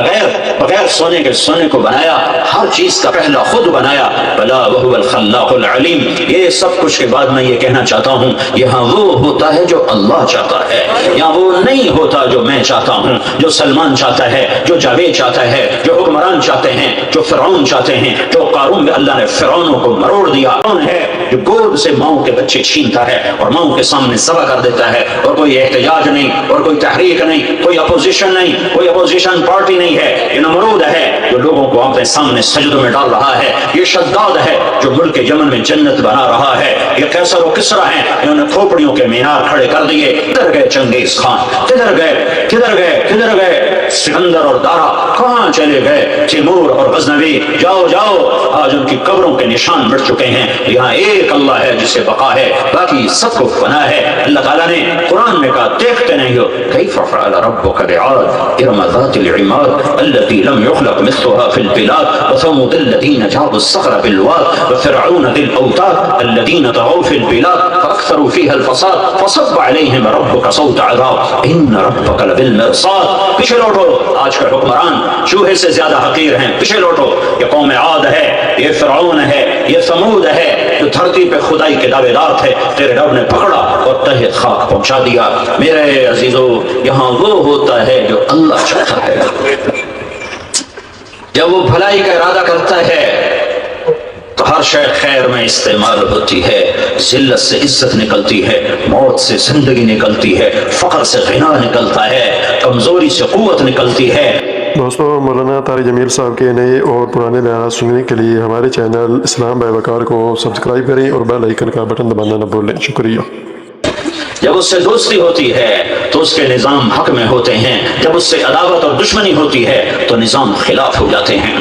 بغیر سونے کے سونے کو بنایا، ہر چیز کا پہلا خود بنایا۔ بلا وهو الخلاق العلیم۔ یہ سب کچھ کے بعد میں یہ کہنا چاہتا ہوں، یہاں وہ ہوتا ہے جو اللہ چاہتا ہے، یہاں وہ نہیں ہوتا جو میں چاہتا ہوں، جو سلمان چاہتا ہے، جو جاوید چاہتا ہے، جو حکمران چاہتے ہیں، جو فرعون چاہتے ہیں، جو قارون میں اللہ نے فرعونوں کو مروڑ دیا۔ کون ہے جو گود سے ماؤں کے بچے چھینتا ہے اور ماؤں کے سامنے ذبح کر دیتا ہے، اور کوئی احتجاج نہیں، اور کوئی تحریک نہیں، کوئی اپوزیشن نہیں، کوئی اپوزیشن پارٹی نہیں ہے۔ یہ نمرود ہے جو لوگوں کو اپنے سامنے سجدوں میں ڈال رہا ہے۔ یہ شداد ہے جو ملک یمن میں جنت بنا رہا ہے۔ یہ قیصر و کسریٰ ہیں، انہوں نے کھوپڑیوں کے مینار کھڑے کر دیے۔ کدھر گئے چنگیز خان؟ کدھر گئے؟ کدھر گئے؟ کدھر گئے؟ سکندر اور دارا کہاں چلے گئے؟ تیمور اور غزنوی جاؤ جاؤ، آج ان کی قبروں کے نشان مٹ چکے ہیں۔ یہاں ایک اللہ ہے جسے بقا ہے، باقی سب کو فنا ہے۔ اللہ تعالیٰ نے قرآن میں کہا دیکھتے نہیں ہو کیف فعل ربک بعاد ارم ذات العماد التي لم يخلق مثلها في البلاد وثمود الذين جابوا الصخر بالواد وفرعون ذي الاوتاد الذين طغوا في البلاد فاكثروا فيها الفساد فصب عليهم ربك صوت عذاب ان ربك لبالمرصاد۔ پیچھے لوٹو، آج کا حکمران چوہے سے زیادہ حقیر ہیں، پیچھے لوٹو۔ یہ قوم عاد ہے، یہ فرعون ہے، یہ ثمود ہے جو دھرتی پہ خدائی کے دعوے دار تھے، تیرے رب نے پکڑا اور تہہ خاک پہنچا دیا۔ میرے عزیزو، یہاں وہ ہوتا ہے جو اللہ چاہتا ہے۔ جب وہ بھلائی کا ارادہ کرتا ہے تو ہر شے خیر میں استعمال ہوتی ہے۔ ذلت سے عزت نکلتی ہے، موت سے زندگی نکلتی ہے، فقر سے غنا نکلتا ہے، کمزوری سے قوت نکلتی ہے۔ دوستو، مولانا طارق جمیل صاحب کے نئے اور پرانے بیانات سننے کے لیے ہمارے چینل اسلام بائی وقار کو سبسکرائب کریں اور بیل آئیکن کا بٹن دبانا نہ بھولیں۔ شکریہ۔ جب اس سے دوستی ہوتی ہے تو اس کے نظام حق میں ہوتے ہیں، جب اس سے عداوت اور دشمنی ہوتی ہے تو نظام خلاف ہو جاتے ہیں۔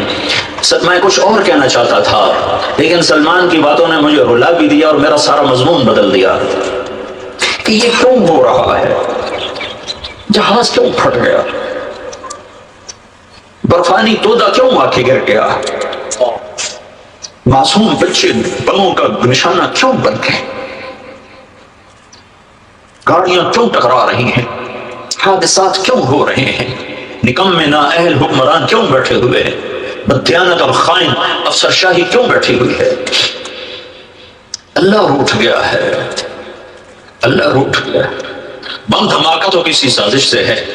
میں کچھ اور کہنا چاہتا تھا لیکن سلمان کی باتوں نے مجھے رلا بھی دیا اور میرا سارا مضمون بدل دیا کہ یہ کیوں ہو رہا ہے، جہاز کیوں پھٹ گیا، برفانی تودا کیوں آ کے گر گیا، معصوم بچے بموں کا نشانہ کیوں بن گئے، گاڑیاں کیوں ٹکرا رہی ہیں، حادثات کیوں ہو رہے ہیں، نکمے نااہل حکمران کیوں بیٹھے ہوئے ہیں، بددیانت اور خائن افسر شاہی کیوں بیٹھی ہوئی ہے۔ اللہ روٹھ گیا ہے، اللہ روٹھ گیا ہے۔ بم دھماکہ تو کسی سازش سے ہے،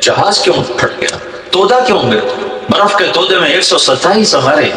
جہاز کیوں پھٹ گیا، تودا کیوں گر برف کے تودے میں 127 ہمارے